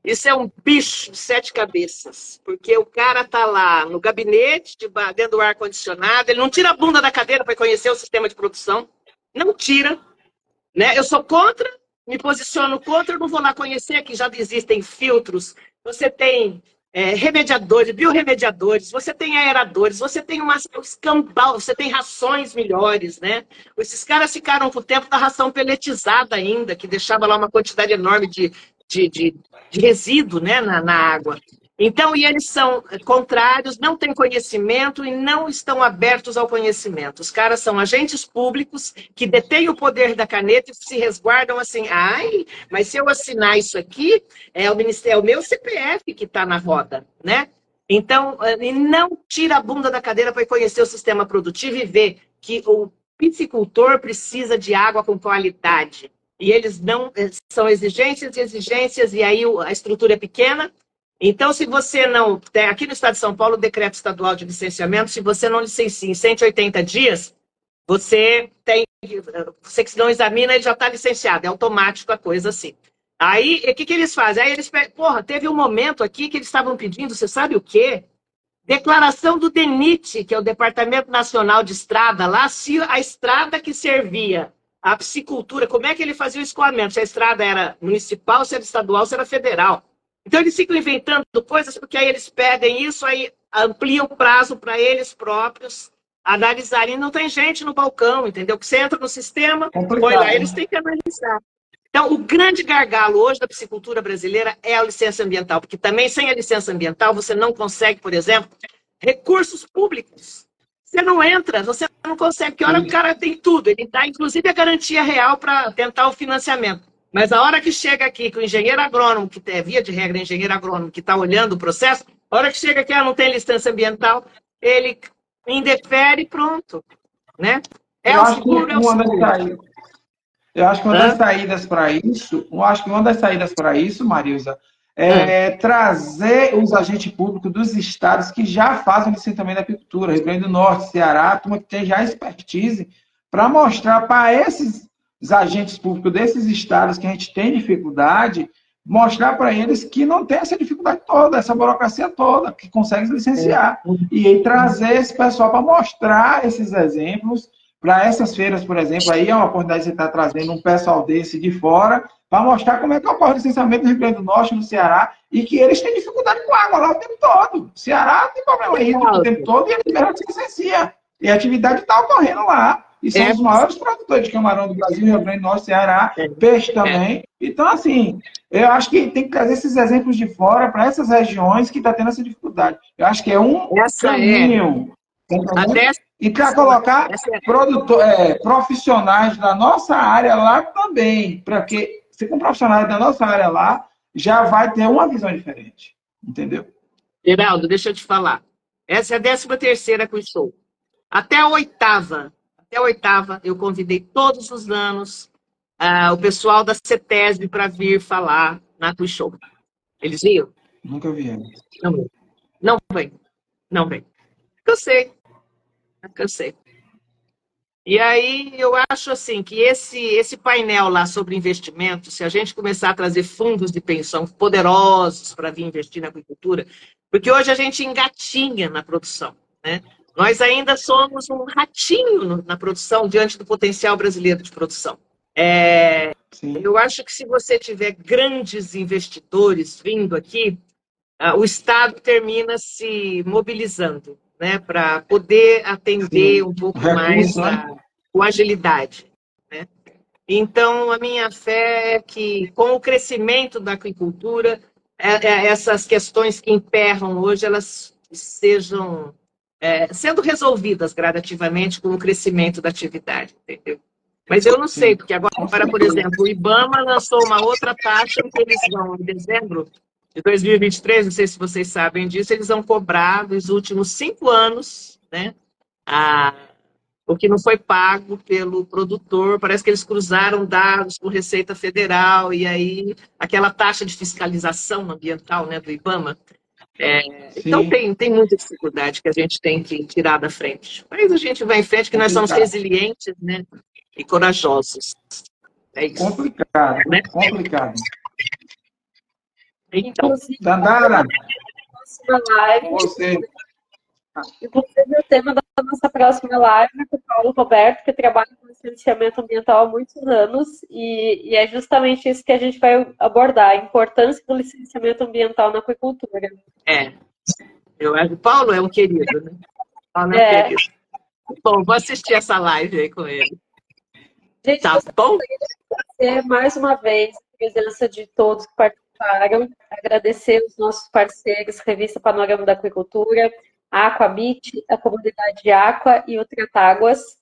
Isso é um bicho de 7 cabeças, porque o cara está lá no gabinete, dentro do ar-condicionado, ele não tira a bunda da cadeira para conhecer o sistema de produção, não tira, né? Eu sou contra, me posiciono contra, eu não vou lá conhecer, que já existem filtros, você tem remediadores, biorremediadores, você tem aeradores, você tem uma escambau, você tem rações melhores, né? Esses caras ficaram com o tempo da ração peletizada ainda, que deixava lá uma quantidade enorme de resíduo, né, na água. Então, e eles são contrários, não têm conhecimento e não estão abertos ao conhecimento. Os caras são agentes públicos que detêm o poder da caneta e se resguardam assim, ai, mas se eu assinar isso aqui, é o meu CPF que está na roda, né? Então, e não tira a bunda da cadeira para conhecer o sistema produtivo e ver que o piscicultor precisa de água com qualidade. E eles não, são exigências, e aí a estrutura é pequena. Então, se você não... Aqui no estado de São Paulo, o decreto estadual de licenciamento, se você não licencia em 180 dias, você que não examina, ele já está licenciado, é automático a coisa assim. Aí, o que eles fazem? Aí eles teve um momento aqui que eles estavam pedindo, você sabe o quê? Declaração do DENIT, que é o Departamento Nacional de Estrada, lá, se a estrada que servia a piscicultura, como é que ele fazia o escoamento? Se a estrada era municipal, se era estadual, se era federal. Então, eles ficam inventando coisas, porque aí eles pedem isso, aí ampliam o prazo para eles próprios analisarem. Não tem gente no balcão, entendeu? Que você entra no sistema, põe lá, eles têm que analisar. Então, o grande gargalo hoje da piscicultura brasileira é a licença ambiental, porque também sem a licença ambiental você não consegue, por exemplo, recursos públicos. Você não entra, você não consegue, porque a hora que o cara tem tudo, ele dá inclusive a garantia real para tentar o financiamento. Mas a hora que chega aqui, que o engenheiro agrônomo, que é via de regra engenheiro agrônomo, que está olhando o processo, a hora que chega aqui, não tem licença ambiental, ele indefere e pronto. Né? Eu acho que uma das saídas para isso, Marilza, é trazer os agentes públicos dos estados que já fazem licenciamento da apicultura, Rio Grande do Norte, Ceará, turma que tem já expertise, para mostrar para esses agentes públicos desses estados que a gente tem dificuldade, mostrar para eles que não tem essa dificuldade toda, essa burocracia toda, que consegue se licenciar. E aí trazer esse pessoal para mostrar esses exemplos, para essas feiras, por exemplo, aí é uma oportunidade de você estar trazendo um pessoal desse de fora, para mostrar como é que ocorre o licenciamento no Rio Grande do Norte, no Ceará, e que eles têm dificuldade com água lá o tempo todo. O Ceará tem problema hídrico o tempo todo e eles mesmo se licenciam. E a atividade está ocorrendo lá. e são os maiores produtores de camarão do Brasil, Rio Grande do Norte, Ceará, peixe também. Então, assim, eu acho que tem que trazer esses exemplos de fora para essas regiões que estão tendo essa dificuldade. Eu acho que é um caminho. E para colocar profissionais da nossa área lá também, porque se com profissionais da nossa área lá, já vai ter uma visão diferente. Entendeu? Geraldo, deixa eu te falar. Essa é a 13ª Quiz Show. Até a oitava, eu convidei todos os anos o pessoal da CETESB para vir falar na Quiz Show. Eles iam? Nunca vi. Não vem. Cansei. E aí eu acho assim que esse painel lá sobre investimento, se a gente começar a trazer fundos de pensão poderosos para vir investir na agricultura, porque hoje a gente engatinha na produção, né? Nós ainda somos um ratinho na produção diante do potencial brasileiro de produção. Eu acho que se você tiver grandes investidores vindo aqui, o Estado termina se mobilizando, né, para poder atender um pouco mais com agilidade, né? Então, a minha fé é que, com o crescimento da aquicultura, essas questões que emperram hoje, elas sejam sendo resolvidas gradativamente com o crescimento da atividade, entendeu? Mas eu não sei, porque agora, por exemplo, o IBAMA lançou uma outra taxa que eles vão, em dezembro de 2023, não sei se vocês sabem disso, eles vão cobrar nos últimos 5 anos, né, o que não foi pago pelo produtor. Parece que eles cruzaram dados com Receita Federal, e aí aquela taxa de fiscalização ambiental, né, do IBAMA. Então tem muita dificuldade que a gente tem que tirar da frente. Mas a gente vai em frente, que nós somos resilientes, né, e corajosos. É isso. Complicado, né? Complicado. Então, Dandara, próxima live. Inclusive, o tema da nossa próxima live é com o Paulo Roberto, que trabalha com licenciamento ambiental há muitos anos, e é justamente isso que a gente vai abordar, a importância do licenciamento ambiental na aquicultura. Eu acho que o Paulo é um querido, né? Paulo é um querido. Bom, vou assistir essa live aí com ele. Gente, tá bom? Agradecer mais uma vez a presença de todos que participaram, agradecer os nossos parceiros, Revista Panorama da Aquicultura, a Aquabit, a Comunidade Aqua e o Tratáguas.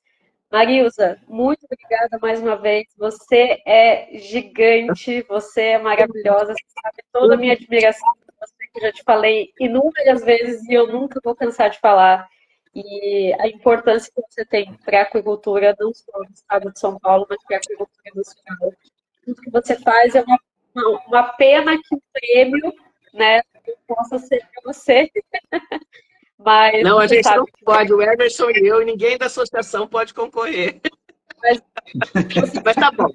Marilza, muito obrigada mais uma vez. Você é gigante, você é maravilhosa, você sabe toda a minha admiração por você, que eu já te falei inúmeras vezes e eu nunca vou cansar de falar. E a importância que você tem para a aquicultura, não só no estado de São Paulo, mas para a aquicultura nacional. Tudo que você faz é uma pena que o prêmio, né, possa ser para você. Mas não, a gente não pode, o Emerson e eu, e ninguém da associação pode concorrer. Mas tá bom.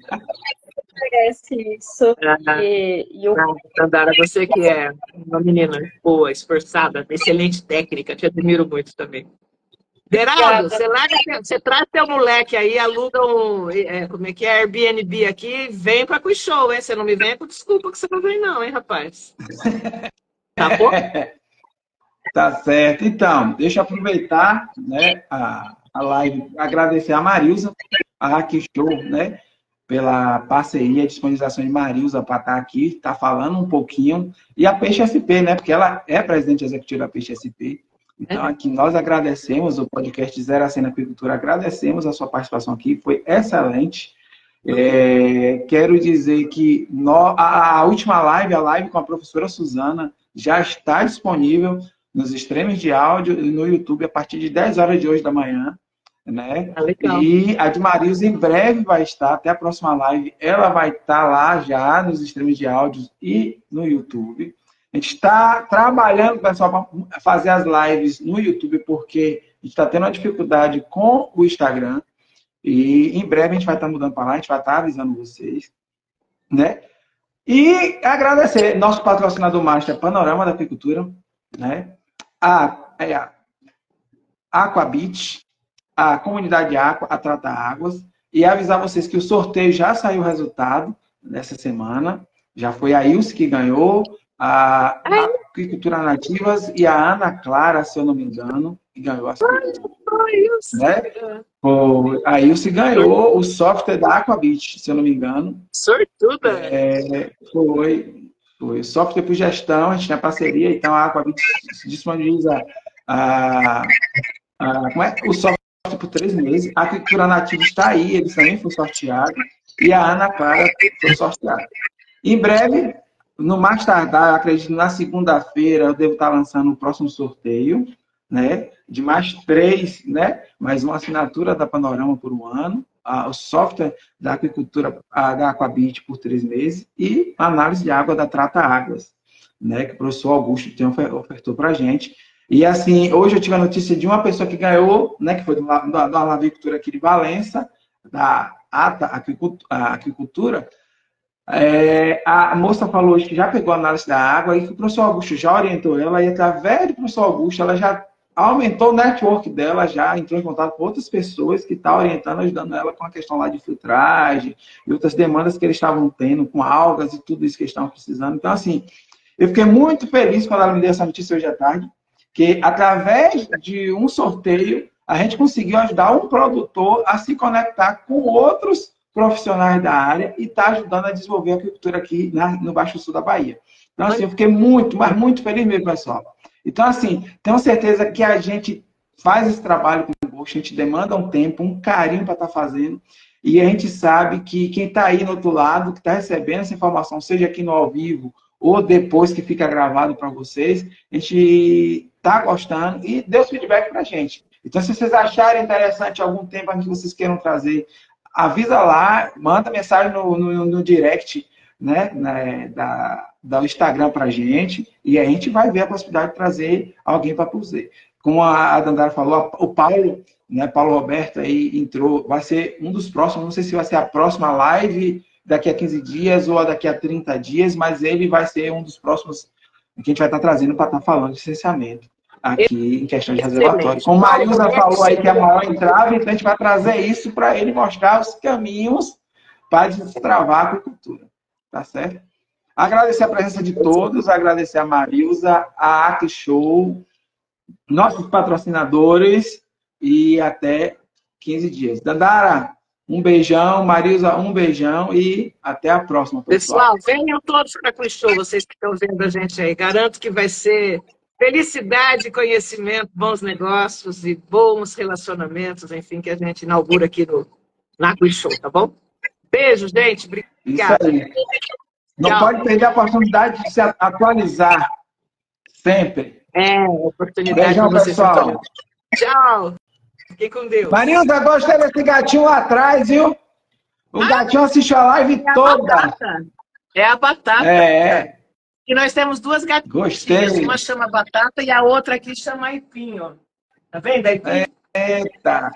Merece isso. Dandara, você que é uma menina boa, esforçada, excelente técnica, te admiro muito também. Geraldo, você traz teu moleque aí, aluga como é que é, Airbnb aqui, vem para Quiz Show, hein? Você não me vem, desculpa que você não vem não, hein, rapaz? Tá bom? Tá certo. Então, deixa eu aproveitar, né, a live, agradecer a Marilza, a Quiz Show, né, pela parceria e disponibilização de Marilza para estar aqui, tá falando um pouquinho, e a Peixe SP, né, porque ela é presidente executiva da Peixe SP. Então, aqui nós agradecemos o podcast Zero a 100 na Aquicultura, agradecemos a sua participação aqui, foi excelente. Quero dizer que a última live, a live com a professora Suzana, já está disponível nos streams de áudio e no YouTube a partir de 10 horas de hoje da manhã, né? E a de Marilza em breve vai estar, até a próxima live, ela vai estar lá já nos streams de áudio e no YouTube. A gente está trabalhando, pessoal, para fazer as lives no YouTube, porque a gente está tendo uma dificuldade com o Instagram. E em breve a gente vai estar mudando para lá, a gente vai estar avisando vocês, né? E agradecer nosso patrocinador master, Panorama da Aquicultura, né? A Aquabit, a Comunidade Aqua, a Trata Águas, e avisar vocês que o sorteio já saiu o resultado nessa semana. Já foi a Ilse que ganhou. Aquicultura Nativas e a Ana Clara, se eu não me engano, que ganhou as né? A Ilse ganhou o software da Aquabit, se eu não me engano. Sortuda! Foi software por gestão, a gente tem parceria, então a Aquabit disponibiliza o software por 3 meses. A Aquicultura Nativa está aí, eles também foram sorteados, e a Ana Clara foi sorteada. Em breve, no mais tardar, acredito, na segunda-feira, eu devo estar lançando o próximo sorteio, né? De mais 3, né? Mais uma assinatura da Panorama por 1 ano, o software da aquicultura da Aquabit por 3 meses e a análise de água da Trata Águas, né? Que o professor Augusto ofertou para a gente. E assim, hoje eu tive a notícia de uma pessoa que ganhou, né? Que foi da lavicultura aqui de Valença, da ATA Aquicultura. A moça falou hoje que já pegou a análise da água e que o professor Augusto já orientou ela, e através do professor Augusto ela já aumentou o network dela, já entrou em contato com outras pessoas que estão orientando, ajudando ela com a questão lá de filtragem e outras demandas que eles estavam tendo com algas e tudo isso que eles estavam precisando. Então, assim, eu fiquei muito feliz quando ela me deu essa notícia hoje à tarde, que através de um sorteio a gente conseguiu ajudar um produtor a se conectar com outros profissionais da área e está ajudando a desenvolver a aquicultura aqui no Baixo Sul da Bahia. Então, assim, eu fiquei muito, mas muito feliz mesmo, pessoal. Então, assim, tenho certeza que a gente faz esse trabalho com gosto, a gente demanda um tempo, um carinho para estar fazendo, e a gente sabe que quem está aí no outro lado, que está recebendo essa informação, seja aqui no ao vivo ou depois que fica gravado para vocês, a gente está gostando e dê os feedback para a gente. Então, se vocês acharem interessante algum tema que vocês queiram trazer, avisa lá, manda mensagem no direct, né, da Instagram para a gente, e a gente vai ver a possibilidade de trazer alguém para você. Como a Dandara falou, o Paulo, né, Paulo Roberto aí entrou, vai ser um dos próximos, não sei se vai ser a próxima live daqui a 15 dias ou daqui a 30 dias, mas ele vai ser um dos próximos que a gente vai estar trazendo para estar falando de licenciamento aqui em questão de reservatório. Como a Marilza falou aí que é a maior entrave, então a gente vai trazer isso para ele mostrar os caminhos para destravar a agricultura. Tá certo? Agradecer a presença de todos, agradecer a Marilza, a AquiShow, nossos patrocinadores e até 15 dias. Dandara, um beijão, Marilza, um beijão e até a próxima, pessoal. Pessoal, venham todos para a AquiShow, vocês que estão vendo a gente aí. Garanto que vai ser felicidade, conhecimento, bons negócios e bons relacionamentos, enfim, que a gente inaugura aqui na AquiShow, tá bom? Beijo, gente. Obrigada. Isso aí. Não pode perder a oportunidade de se atualizar. Sempre. Oportunidade Beijão, de você pessoal. Tchau. Fiquem com Deus. Marilza, gostei desse gatinho lá atrás, viu? O gatinho assistiu a live toda. É a Batata. E nós temos 2 gatinhas. Gostei. Uma chama Batata e a outra aqui chama Aipim, ó. Tá vendo, Aipim? Eita.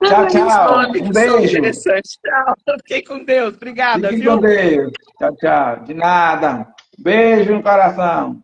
Tchau, tchau. Um beijo. Tchau. Fiquem com Deus. Obrigada, Fiquem viu? com Deus. Tchau, tchau. De nada. Beijo no coração.